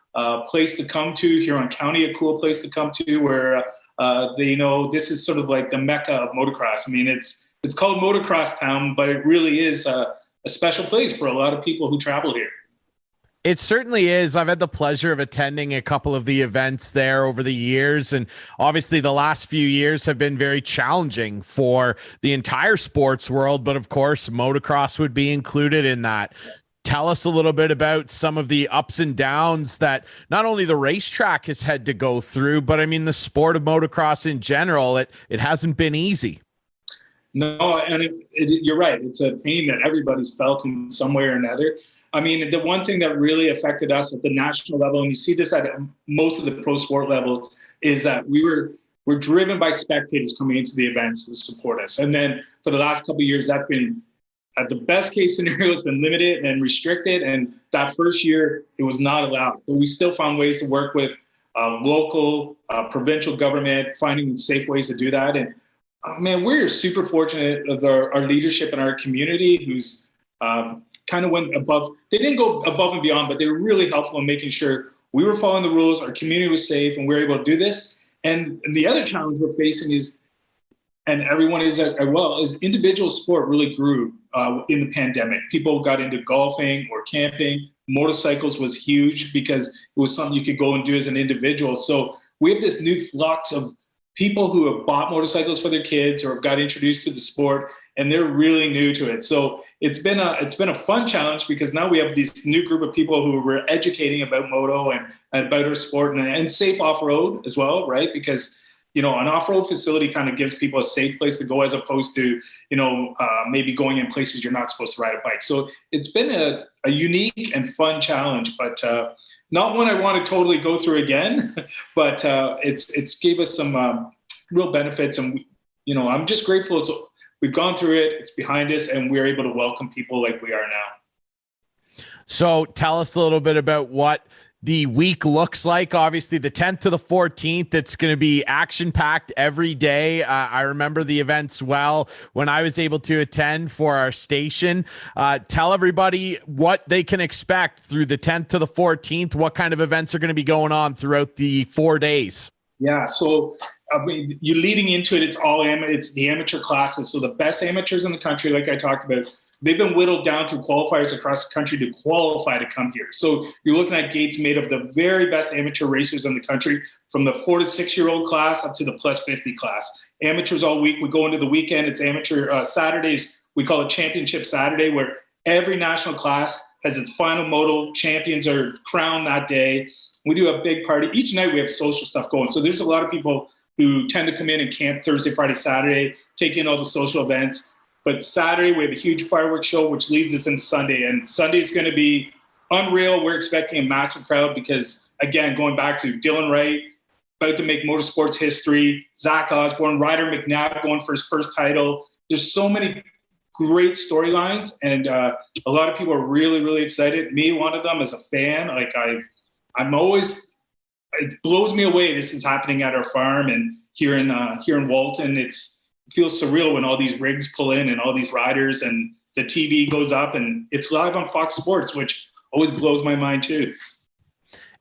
place to come to, Huron County, a cool place to come to, where they know this is sort of like the mecca of motocross. I mean, it's called Motocross Town, but it really is a special place for a lot of people who travel here. It certainly is. I've had the pleasure of attending a couple of the events there over the years. And obviously the last few years have been very challenging for the entire sports world. But of course, motocross would be included in that. Tell us a little bit about some of the ups and downs that not only the racetrack has had to go through, but I mean, the sport of motocross in general, it hasn't been easy. No, and you're right. It's a pain that everybody's felt in some way or another. I mean, the one thing that really affected us at the national level, and you see this at most of the pro sport level, is that we're driven by spectators coming into the events to support us. And then for the last couple of years, that's been, at the best case scenario, it's been limited and restricted. And that first year, it was not allowed. But we still found ways to work with local, provincial government, finding safe ways to do that. And man, we're super fortunate of our leadership in our community, who's kind of went above. They didn't go above and beyond, but they were really helpful in making sure we were following the rules, our community was safe, and we were able to do this. And the other challenge we're facing is, and everyone is as well, is individual sport really grew in the pandemic. People got into golfing or camping. Motorcycles was huge because it was something you could go and do as an individual. So we have this new flux of people who have bought motorcycles for their kids or have got introduced to the sport, and they're really new to it. So it's been a fun challenge because now we have this new group of people who we're educating about moto and about our sport and safe off-road as well, right? Because an off-road facility kind of gives people a safe place to go as opposed to, maybe going in places you're not supposed to ride a bike. So it's been a unique and fun challenge, but not one I want to totally go through again, but it's gave us some real benefits. And, I'm just grateful we've gone through it, it's behind us, and we're able to welcome people like we are now. So tell us a little bit about what the week looks like. Obviously the 10th to the 14th, it's going to be action packed every day. I remember the events well when I was able to attend for our station. Tell everybody what they can expect through the 10th to the 14th. What kind of events are going to be going on throughout the 4 days? Yeah. So you're leading into it. It's the amateur classes. So the best amateurs in the country, like I talked about, they've been whittled down through qualifiers across the country to qualify to come here. So you're looking at gates made of the very best amateur racers in the country, from the 4 to 6 year old class up to the plus 50 class. Amateurs all week. We go into the weekend. It's amateur Saturdays. We call it Championship Saturday, where every national class has its final moto. Champions are crowned that day. We do a big party. Each night we have social stuff going. So there's a lot of people who tend to come in and camp Thursday, Friday, Saturday, take in all the social events. But Saturday, we have a huge fireworks show, which leads us into Sunday. And Sunday is going to be unreal. We're expecting a massive crowd because, again, going back to Dylan Wright, about to make motorsports history, Zach Osborne, Ryder McNabb going for his first title. There's so many great storylines, and a lot of people are really, really excited. Me, one of them, as a fan, I'm always it blows me away. This is happening at our farm and here in Walton. It feels surreal when all these rigs pull in and all these riders and the TV goes up and it's live on Fox Sports, which always blows my mind too.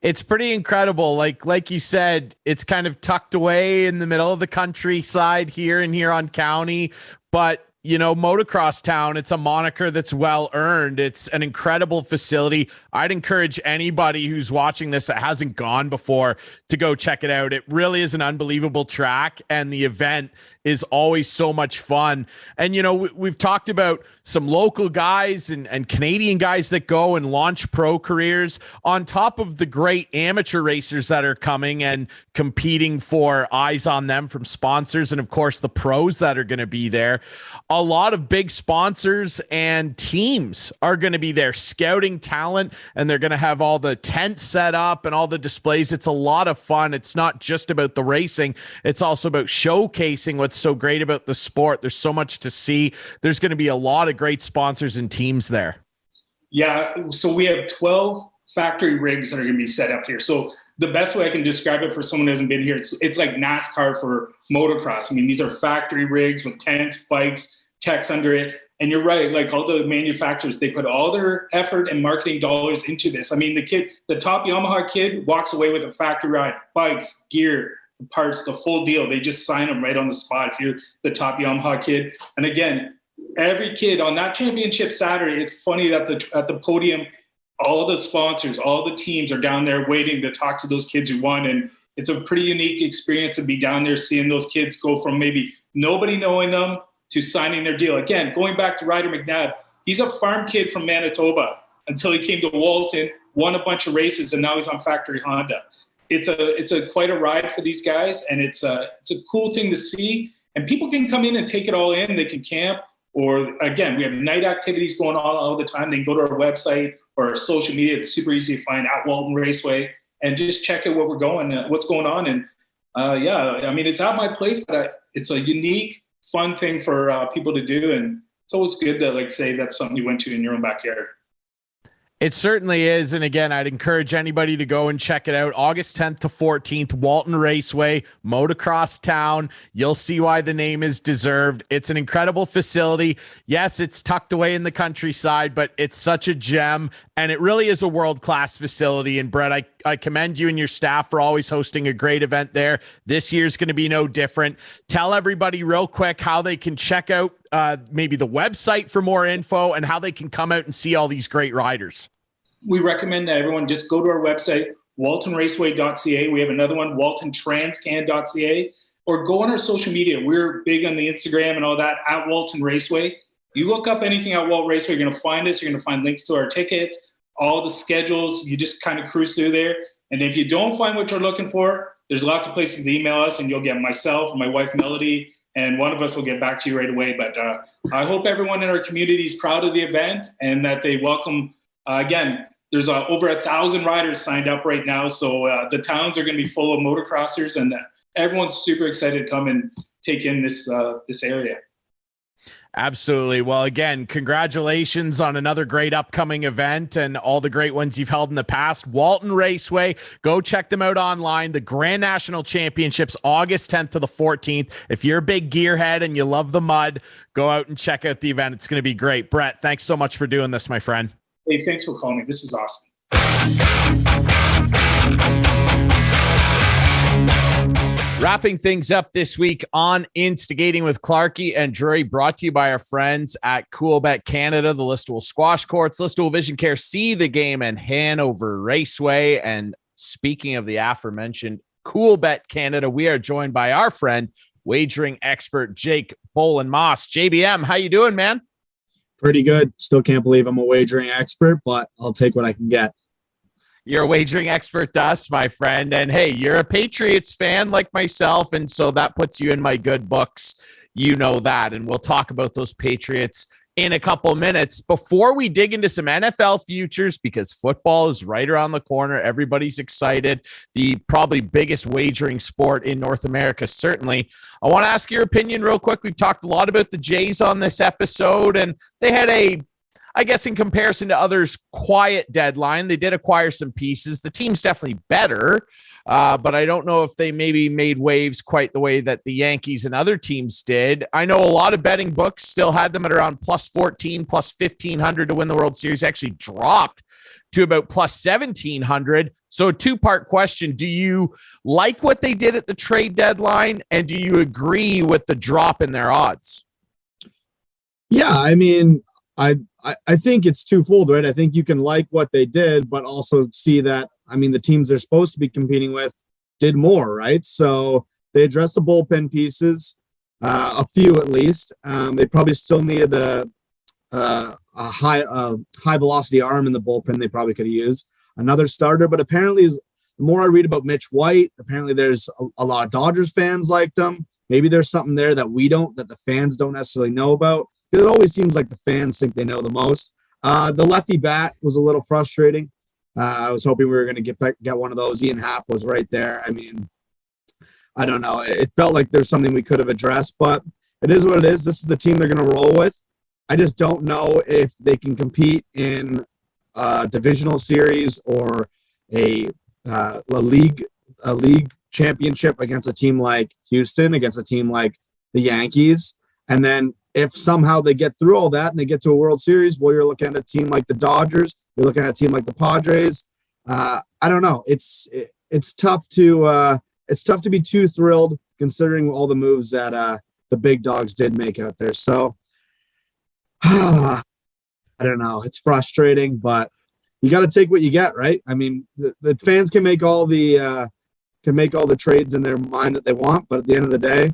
It's pretty incredible. Like you said, it's kind of tucked away in the middle of the countryside here in Huron County, but you know, Motocross Town, it's a moniker that's well earned. It's an incredible facility. I'd encourage anybody who's watching this that hasn't gone before to go check it out. It really is an unbelievable track, and the event is always so much fun. And, you know, we've talked about some local guys and Canadian guys that go and launch pro careers on top of the great amateur racers that are coming and competing for eyes on them from sponsors. And of course, the pros that are going to be there. A lot of big sponsors and teams are going to be there scouting talent, and they're going to have all the tents set up and all the displays. It's a lot of fun. It's not just about the racing. It's also about showcasing what's so great about the sport. There's so much to see. There's going to be a lot of great sponsors and teams there. Yeah. So we have 12 factory rigs that are going to be set up here. So the best way I can describe it for someone who hasn't been here, it's like NASCAR for motocross. I mean, these are factory rigs with tents, bikes, techs under it. And you're right, like all the manufacturers, they put all their effort and marketing dollars into this. I mean, the top Yamaha kid walks away with a factory ride, bikes, gear, parts, the full deal. They just sign them right on the spot if you're the top Yamaha kid. And again, every kid on that championship Saturday, it's funny that at the podium, all the sponsors, all the teams are down there waiting to talk to those kids who won. And it's a pretty unique experience to be down there seeing those kids go from maybe nobody knowing them to signing their deal. Again, going back to Ryder McNabb, he's a farm kid from Manitoba until he came to Walton, won a bunch of races, and now he's on factory Honda. It's a quite a ride for these guys, and it's a cool thing to see. And people can come in and take it all in. They can camp, or again, we have night activities going on all the time. They can go to our website or our social media. It's super easy to find at Walton Raceway and just check out what's going on. And I mean, it's at my place, but it's a unique, fun thing for people to do. And it's always good to say that's something you went to in your own backyard. It certainly is. And again, I'd encourage anybody to go and check it out. August 10th to 14th, Walton Raceway, Motocross Town. You'll see why the name is deserved. It's an incredible facility. Yes, it's tucked away in the countryside, but it's such a gem, and it really is a world-class facility. And Brett, I commend you and your staff for always hosting a great event there. This year's going to be no different. Tell everybody real quick how they can check out maybe the website for more info and how they can come out and see all these great riders. We recommend that everyone just go to our website, waltonraceway.ca. We have another one, waltontranscan.ca, or go on our social media. We're big on the Instagram and all that, at Walton Raceway. You look up anything at Walton Raceway, you're going to find us. You're going to find links to our tickets, all the schedules. You just kind of cruise through there. And if you don't find what you're looking for, there's lots of places to email us, and you'll get myself and my wife, Melody, and one of us will get back to you right away. But I hope everyone in our community is proud of the event and that they welcome, again, there's over 1,000 riders signed up right now. So the towns are going to be full of motocrossers, and everyone's super excited to come and take in this area. Absolutely. Well, again, congratulations on another great upcoming event and all the great ones you've held in the past. Walton Raceway, go check them out online. The Grand National Championships, August 10th to the 14th. If you're a big gearhead and you love the mud, go out and check out the event. It's going to be great. Brett, thanks so much for doing this, my friend. Hey, thanks for calling me. This is awesome. Wrapping things up this week on Instigating with Clarkie and Drury, brought to you by our friends at Coolbet Canada, the Listowel Squash Courts, Listowel Vision Care, See the Game, and Hanover Raceway. And speaking of the aforementioned Coolbet Canada, we are joined by our friend, wagering expert Jake Boland-Moss. JBM, how you doing, man? Pretty good. Still can't believe I'm a wagering expert, but I'll take what I can get. You're a wagering expert to us, my friend. And hey, you're a Patriots fan like myself, and so that puts you in my good books. You know that. And we'll talk about those Patriots in a couple minutes. Before we dig into some NFL futures, because football is right around the corner, everybody's excited. The probably biggest wagering sport in North America, certainly. I want to ask your opinion real quick. We've talked a lot about the Jays on this episode, and they had I guess in comparison to others, quiet deadline. They did acquire some pieces. The team's definitely better, but I don't know if they maybe made waves quite the way that the Yankees and other teams did. I know a lot of betting books still had them at around plus 14, plus 1,500 to win the World Series. Actually dropped to about plus 1,700. So a two-part question. Do you like what they did at the trade deadline? And do you agree with the drop in their odds? Yeah, I mean, I think it's twofold, right? I think you can like what they did, but also see that, I mean, the teams they're supposed to be competing with did more, right? So they addressed the bullpen pieces, a few at least. They probably still needed a high velocity arm in the bullpen they probably could have used. Another starter, but apparently the more I read about Mitch White, apparently there's a lot of Dodgers fans liked him. Maybe there's something there that that the fans don't necessarily know about. Because it always seems like the fans think they know the most. The lefty bat was a little frustrating. I was hoping we were going to get one of those. Ian Happ was right there. I mean, I don't know. It felt like there's something we could have addressed, but it is what it is. This is the team they're going to roll with. I just don't know if they can compete in a divisional series or a league championship against a team like Houston, against a team like the Yankees. And then if somehow they get through all that and they get to a World Series, well, you're looking at a team like the Dodgers, you're looking at a team like the Padres. I don't know. It's tough to be too thrilled considering all the moves that the big dogs did make out there. So I don't know. It's frustrating, but you got to take what you get, right? I mean, the fans can make all the trades in their mind that they want, but at the end of the day,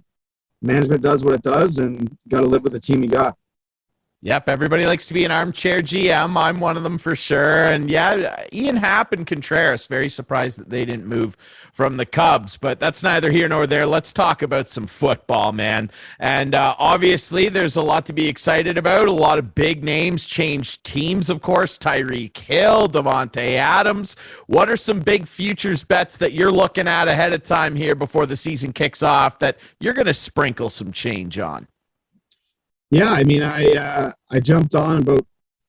management does what it does, and you got to live with the team you got. Yep, everybody likes to be an armchair GM. I'm one of them for sure. And yeah, Ian Happ and Contreras, very surprised that they didn't move from the Cubs, but that's neither here nor there. Let's talk about some football, man. And obviously, there's a lot to be excited about. A lot of big names changed teams, of course. Tyreek Hill, Devontae Adams. What are some big futures bets that you're looking at ahead of time here before the season kicks off that you're going to sprinkle some change on? Yeah, I mean, I jumped on about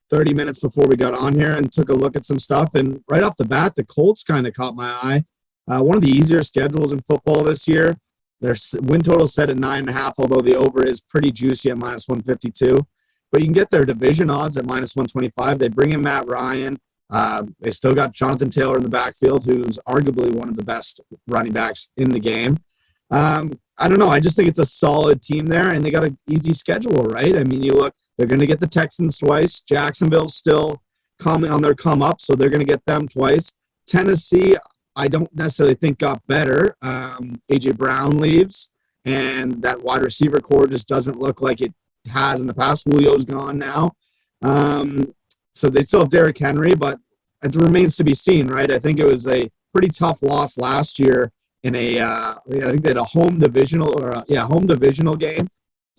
30 minutes before we got on here and took a look at some stuff. And right off the bat, the Colts kind of caught my eye. One of the easier schedules in football this year. Their win total set at 9.5, although the over is pretty juicy at minus 152. But you can get their division odds at minus 125. They bring in Matt Ryan. They still got Jonathan Taylor in the backfield, who's arguably one of the best running backs in the game. I don't know. I just think it's a solid team there, and they got an easy schedule, right? I mean, you look, they're going to get the Texans twice. Jacksonville's still coming on their come up, so they're going to get them twice. Tennessee, I don't necessarily think got better. A.J. Brown leaves, and that wide receiver core just doesn't look like it has in the past. Julio's gone now. So they still have Derrick Henry, but it remains to be seen, right? I think it was a pretty tough loss last year in I think they had a home divisional game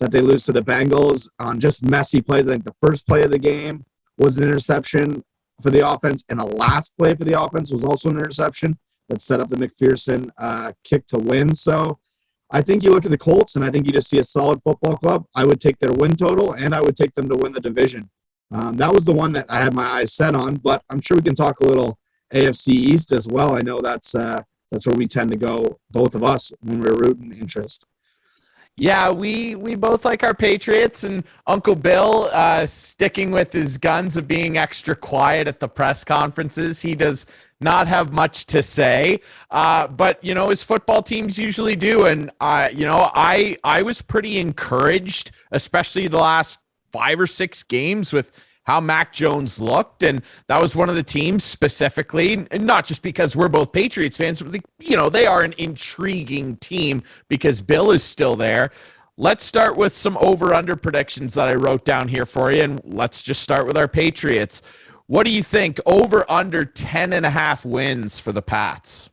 that they lose to the Bengals on just messy plays. I think the first play of the game was an interception for the offense, and the last play for the offense was also an interception that set up the McPherson kick to win. So I think you look at the Colts, and I think you just see a solid football club. I would take their win total, and I would take them to win the division. That was the one that I had my eyes set on, but I'm sure we can talk a little AFC East as well. I know that's where we tend to go, both of us, when we're rooting interest. Yeah, we both like our Patriots, and Uncle Bill sticking with his guns of being extra quiet at the press conferences. He does not have much to say, but, you know, his football teams usually do. And, I was pretty encouraged, especially the last 5 or 6 games with how Mac Jones looked. And that was one of the teams specifically, and not just because we're both Patriots fans, but they are an intriguing team because Bill is still there. Let's start with some over-under predictions that I wrote down here for you. And let's just start with our Patriots. What do you think? Over under 10.5 wins for the Pats.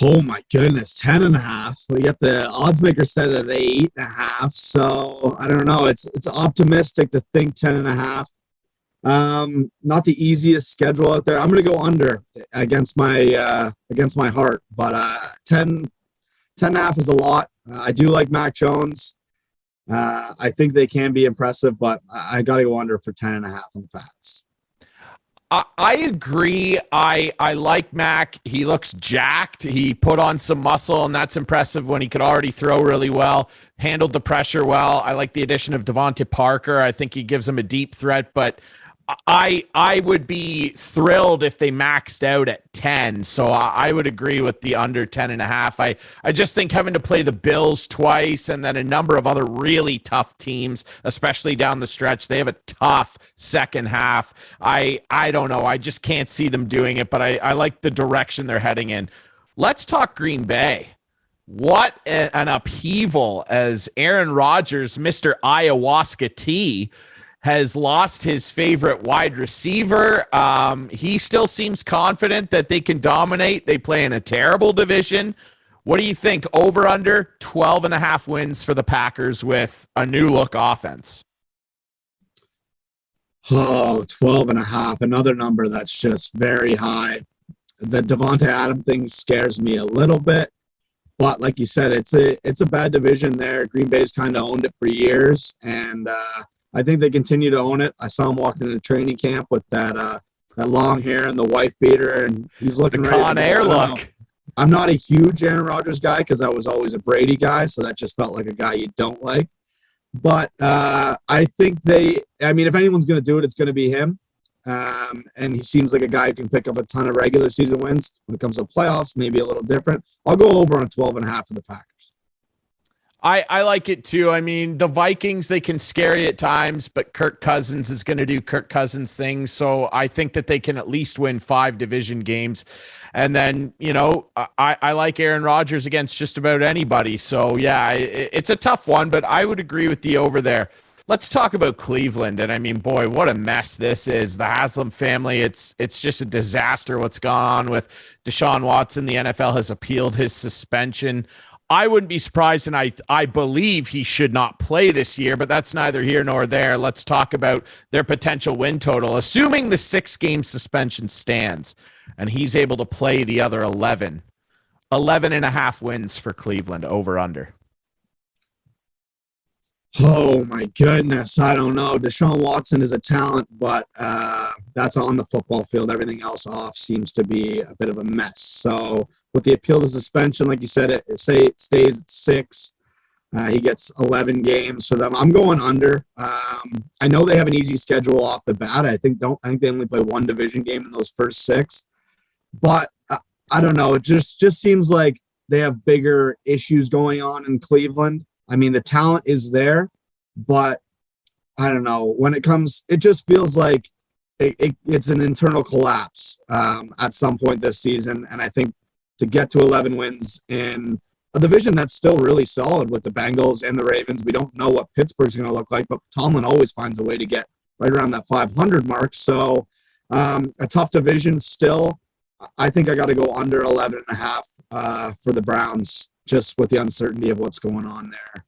Oh my goodness, 10.5. We got the odds maker set at 8.5. So I don't know. It's optimistic to think 10.5. Not the easiest schedule out there. I'm going to go under against my heart, but 10.5 is a lot. I do like Mac Jones. I think they can be impressive, but I got to go under for 10.5 on the Pats. I agree. I like Mac. He looks jacked. He put on some muscle, and that's impressive when he could already throw really well, handled the pressure well. I like the addition of Devontae Parker. I think he gives him a deep threat, but I would be thrilled if they maxed out at 10. So I would agree with the under 10.5. I just think having to play the Bills twice and then a number of other really tough teams, especially down the stretch, they have a tough second half. I don't know. I just can't see them doing it, but I like the direction they're heading in. Let's talk Green Bay. What an upheaval as Aaron Rodgers, Mr. Ayahuasca Tea, has lost his favorite wide receiver. He still seems confident that they can dominate. They play in a terrible division. What do you think? Over under 12.5 wins for the Packers with a new look offense. Oh, 12.5. Another number that's just very high. The Devontae Adams thing scares me a little bit. But like you said, it's a bad division there. Green Bay's kind of owned it for years. And I think they continue to own it. I saw him walking into training camp with that long hair and the wife beater, and he's looking the ready. Con Air look. I'm not a huge Aaron Rodgers guy because I was always a Brady guy, so that just felt like a guy you don't like. But I think if anyone's going to do it, it's going to be him. And he seems like a guy who can pick up a ton of regular season wins. When it comes to playoffs, maybe a little different. I'll go over on 12.5 for the Packers. I like it too. I mean, the Vikings, they can scare you at times, but Kirk Cousins is going to do Kirk Cousins things. So I think that they can at least win 5 division games. And then, I like Aaron Rodgers against just about anybody. So yeah, it's a tough one, but I would agree with the over there. Let's talk about Cleveland. And I mean, boy, what a mess this is. The Haslam family, it's just a disaster what's gone on with Deshaun Watson. The NFL has appealed his suspension. I wouldn't be surprised, and I believe he should not play this year, but that's neither here nor there. Let's talk about their potential win total. Assuming the 6-game suspension stands and he's able to play the other 11.5 wins for Cleveland, over under. Oh, my goodness. I don't know. Deshaun Watson is a talent, but that's on the football field. Everything else off seems to be a bit of a mess. So with the appeal to suspension, like you said, it stays at 6. He gets 11 games for them. I'm going under. I know they have an easy schedule off the bat. I think they only play one division game in those first 6. But I don't know. It just seems like they have bigger issues going on in Cleveland. I mean, the talent is there, but I don't know. When it comes, it just feels like it's an internal collapse at some point this season. And I think to get to 11 wins in a division that's still really solid with the Bengals and the Ravens, we don't know what Pittsburgh's going to look like, but Tomlin always finds a way to get right around that 500 mark. So a tough division still. I think I got to go under 11.5 for the Browns, just with the uncertainty of what's going on there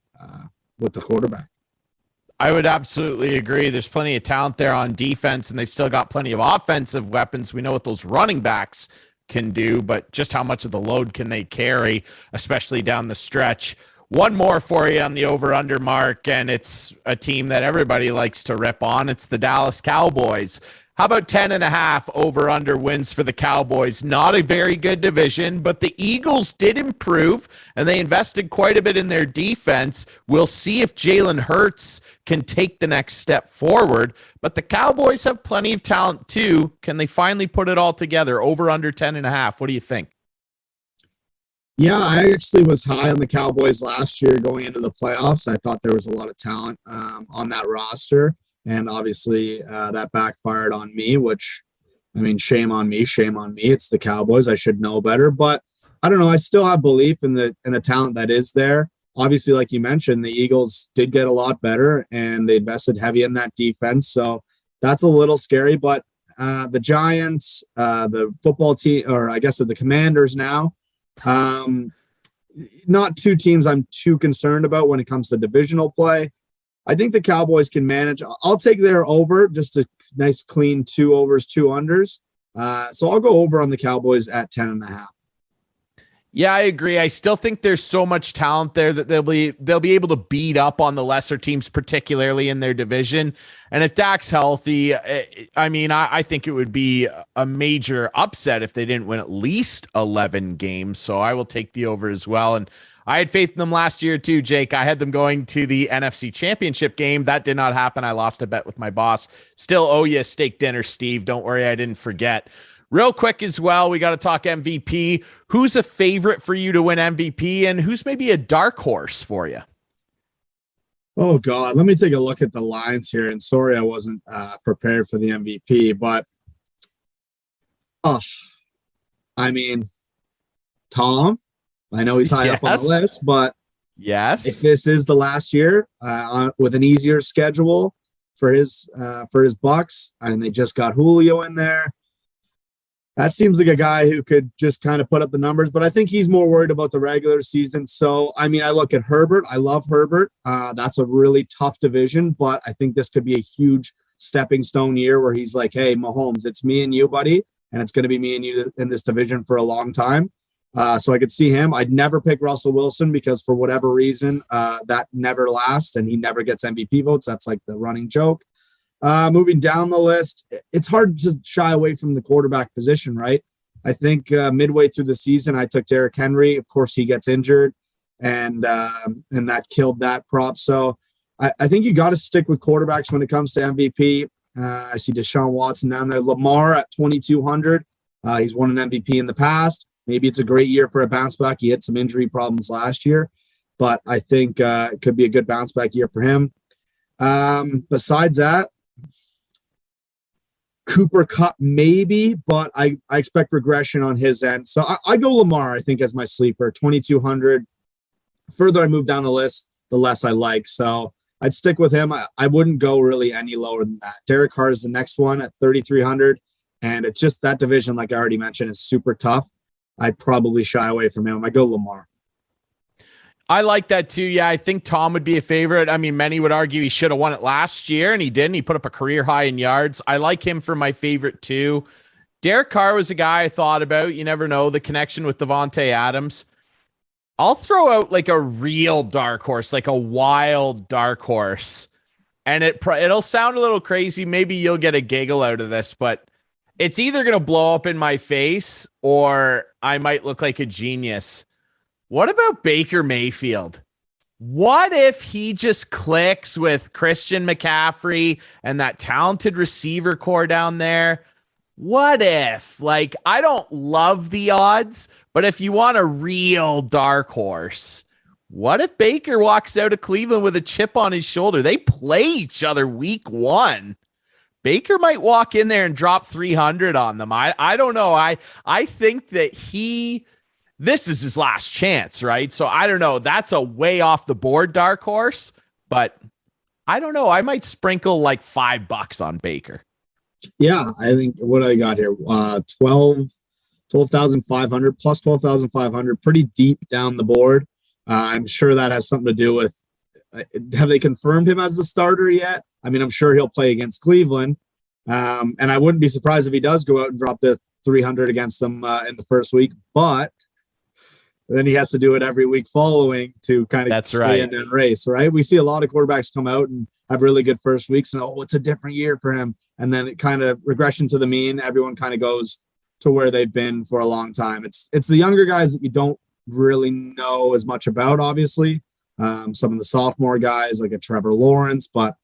with the quarterback. I would absolutely agree. There's plenty of talent there on defense, and they've still got plenty of offensive weapons. We know what those running backs can do, but just how much of the load can they carry, especially down the stretch. One more for you on the over-under mark, and it's a team that everybody likes to rip on. It's the Dallas Cowboys. How about 10.5 over-under wins for the Cowboys? Not a very good division, but the Eagles did improve, and they invested quite a bit in their defense. We'll see if Jalen Hurts can take the next step forward, but the Cowboys have plenty of talent too. Can they finally put it all together? Over-under 10.5. What do you think? Yeah, I actually was high on the Cowboys last year going into the playoffs. I thought there was a lot of talent on that roster. And obviously that backfired on me, which, I mean, shame on me. It's the Cowboys. I should know better. But I don't know. I still have belief in the talent that is there. Obviously, like you mentioned, the Eagles did get a lot better, and they invested heavy in that defense. So that's a little scary. But the Giants, the football team, or I guess the Commanders now, not two teams I'm too concerned about when it comes to divisional play. I think the Cowboys can manage. I'll take their over, just a nice clean 2 overs, 2 unders. So I'll go over on the Cowboys at 10.5. Yeah, I agree. I still think there's so much talent there that they'll be able to beat up on the lesser teams, particularly in their division. And if Dak's healthy, I think it would be a major upset if they didn't win at least 11 games. So I will take the over as well. And I had faith in them last year too, Jake. I had them going to the NFC Championship game. That did not happen. I lost a bet with my boss. Still owe you a steak dinner, Steve. Don't worry, I didn't forget. Real quick as well, we got to talk MVP. Who's a favorite for you to win MVP, and who's maybe a dark horse for you? Oh, God. Let me take a look at the lines here. And sorry I wasn't prepared for the MVP, but Tom, I know he's high up on the list, but if this is the last year with an easier schedule for his Bucks, and they just got Julio in there, that seems like a guy who could just kind of put up the numbers, but I think he's more worried about the regular season. So, I look at Herbert. I love Herbert. That's a really tough division, but I think this could be a huge stepping stone year where he's like, hey, Mahomes, it's me and you, buddy, and it's going to be me and you in this division for a long time. So I could see him. I'd never pick Russell Wilson because for whatever reason, that never lasts and he never gets MVP votes. That's like the running joke. Moving down the list, it's hard to shy away from the quarterback position, right? I think midway through the season, I took Derrick Henry. Of course, he gets injured, and that killed that prop. So I think you got to stick with quarterbacks when it comes to MVP. I see Deshaun Watson down there. Lamar at 2,200. He's won an MVP in the past. Maybe it's a great year for a bounce back. He had some injury problems last year, but I think it could be a good bounce back year for him. Besides that, Cooper Kupp maybe, but I expect regression on his end. So I go Lamar, I think, as my sleeper, 2,200. Further I move down the list, the less I like. So I'd stick with him. I wouldn't go really any lower than that. Derek Carr is the next one at 3,300. And it's just that division, like I already mentioned, is super tough. I'd probably shy away from him. I go Lamar. I like that too. Yeah, I think Tom would be a favorite. Many would argue he should have won it last year, and he didn't. He put up a career high in yards. I like him for my favorite too. Derek Carr was a guy I thought about. You never know, the connection with Devontae Adams. I'll throw out like a real dark horse, like a wild dark horse. And it'll sound a little crazy. Maybe you'll get a giggle out of this, but it's either going to blow up in my face or I might look like a genius. What about Baker Mayfield? What if he just clicks with Christian McCaffrey and that talented receiver core down there? What if? I don't love the odds, but if you want a real dark horse, what if Baker walks out of Cleveland with a chip on his shoulder? They play each other week 1. Baker might walk in there and drop 300 on them. I don't know. I think that this is his last chance, right? So I don't know. That's a way off the board dark horse, but I don't know. I might sprinkle like $5 on Baker. Yeah, I think what I got here, 12,500 plus 12,500, pretty deep down the board. I'm sure that has something to do with, have they confirmed him as the starter yet? I'm sure he'll play against Cleveland. And I wouldn't be surprised if he does go out and drop the 300 against them in the first week, but then he has to do it every week following to kind of stay in that race, right? We see a lot of quarterbacks come out and have really good first weeks and, it's a different year for him. And then it kind of regression to the mean. Everyone kind of goes to where they've been for a long time. It's the younger guys that you don't really know as much about, obviously. Some of the sophomore guys like a Trevor Lawrence, but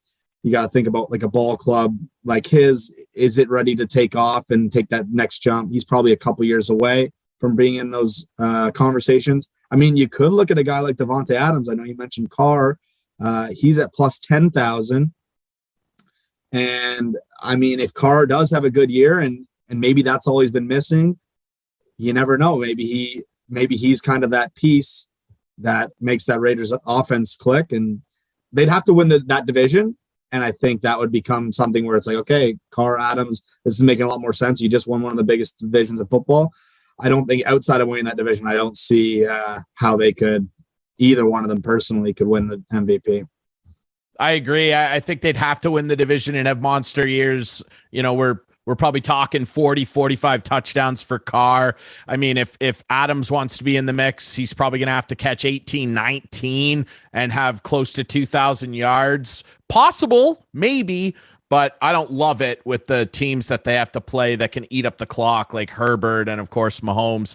you got to think about like a ball club like his. Is it ready to take off and take that next jump? He's probably a couple years away from being in those conversations. You could look at a guy like Devontae Adams. I know you mentioned Carr. He's at plus 10,000. And if Carr does have a good year and maybe that's all he's been missing, you never know. Maybe he's kind of that piece that makes that Raiders offense click, and they'd have to win that division. And I think that would become something where it's like, okay, Carr, Adams, this is making a lot more sense. You just won one of the biggest divisions of football. I don't think outside of winning that division, I don't see how they could, either one of them personally could win the MVP. I agree. I think they'd have to win the division and have monster years. We're we're probably talking 40, 45 touchdowns for Carr. I mean, if Adams wants to be in the mix, he's probably going to have to catch 18, 19 and have close to 2,000 yards. Possible, maybe, but I don't love it with the teams that they have to play that can eat up the clock, like Herbert and, of course, Mahomes.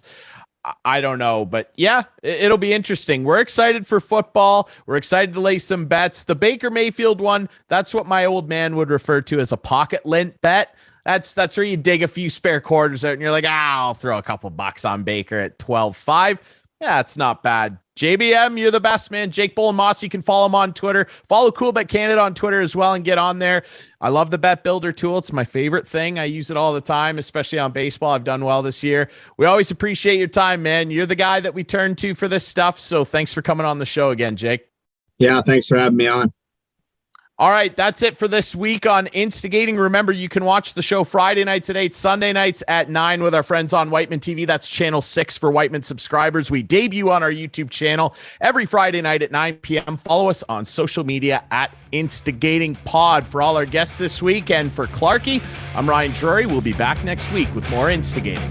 I don't know, but yeah, it'll be interesting. We're excited for football. We're excited to lay some bets. The Baker Mayfield one, that's what my old man would refer to as a pocket lint bet. That's where you dig a few spare quarters out and you're like, I'll throw a couple bucks on Baker at 12.5. Yeah, it's not bad. JBM, you're the best, man. Jake Bull and Moss, you can follow him on Twitter. Follow Coolbet Canada on Twitter as well and get on there. I love the Bet Builder tool. It's my favorite thing. I use it all the time, especially on baseball. I've done well this year. We always appreciate your time, man. You're the guy that we turn to for this stuff, so thanks for coming on the show again, Jake. Yeah, thanks for having me on. All right, that's it for this week on Instigating. Remember, you can watch the show Friday nights at 8, Sunday nights at 9 with our friends on Whiteman TV. That's channel 6 for Whiteman subscribers. We debut on our YouTube channel every Friday night at 9 p.m. Follow us on social media at Instigating Pod. For all our guests this week and for Clarkie, I'm Ryan Drury. We'll be back next week with more Instigating.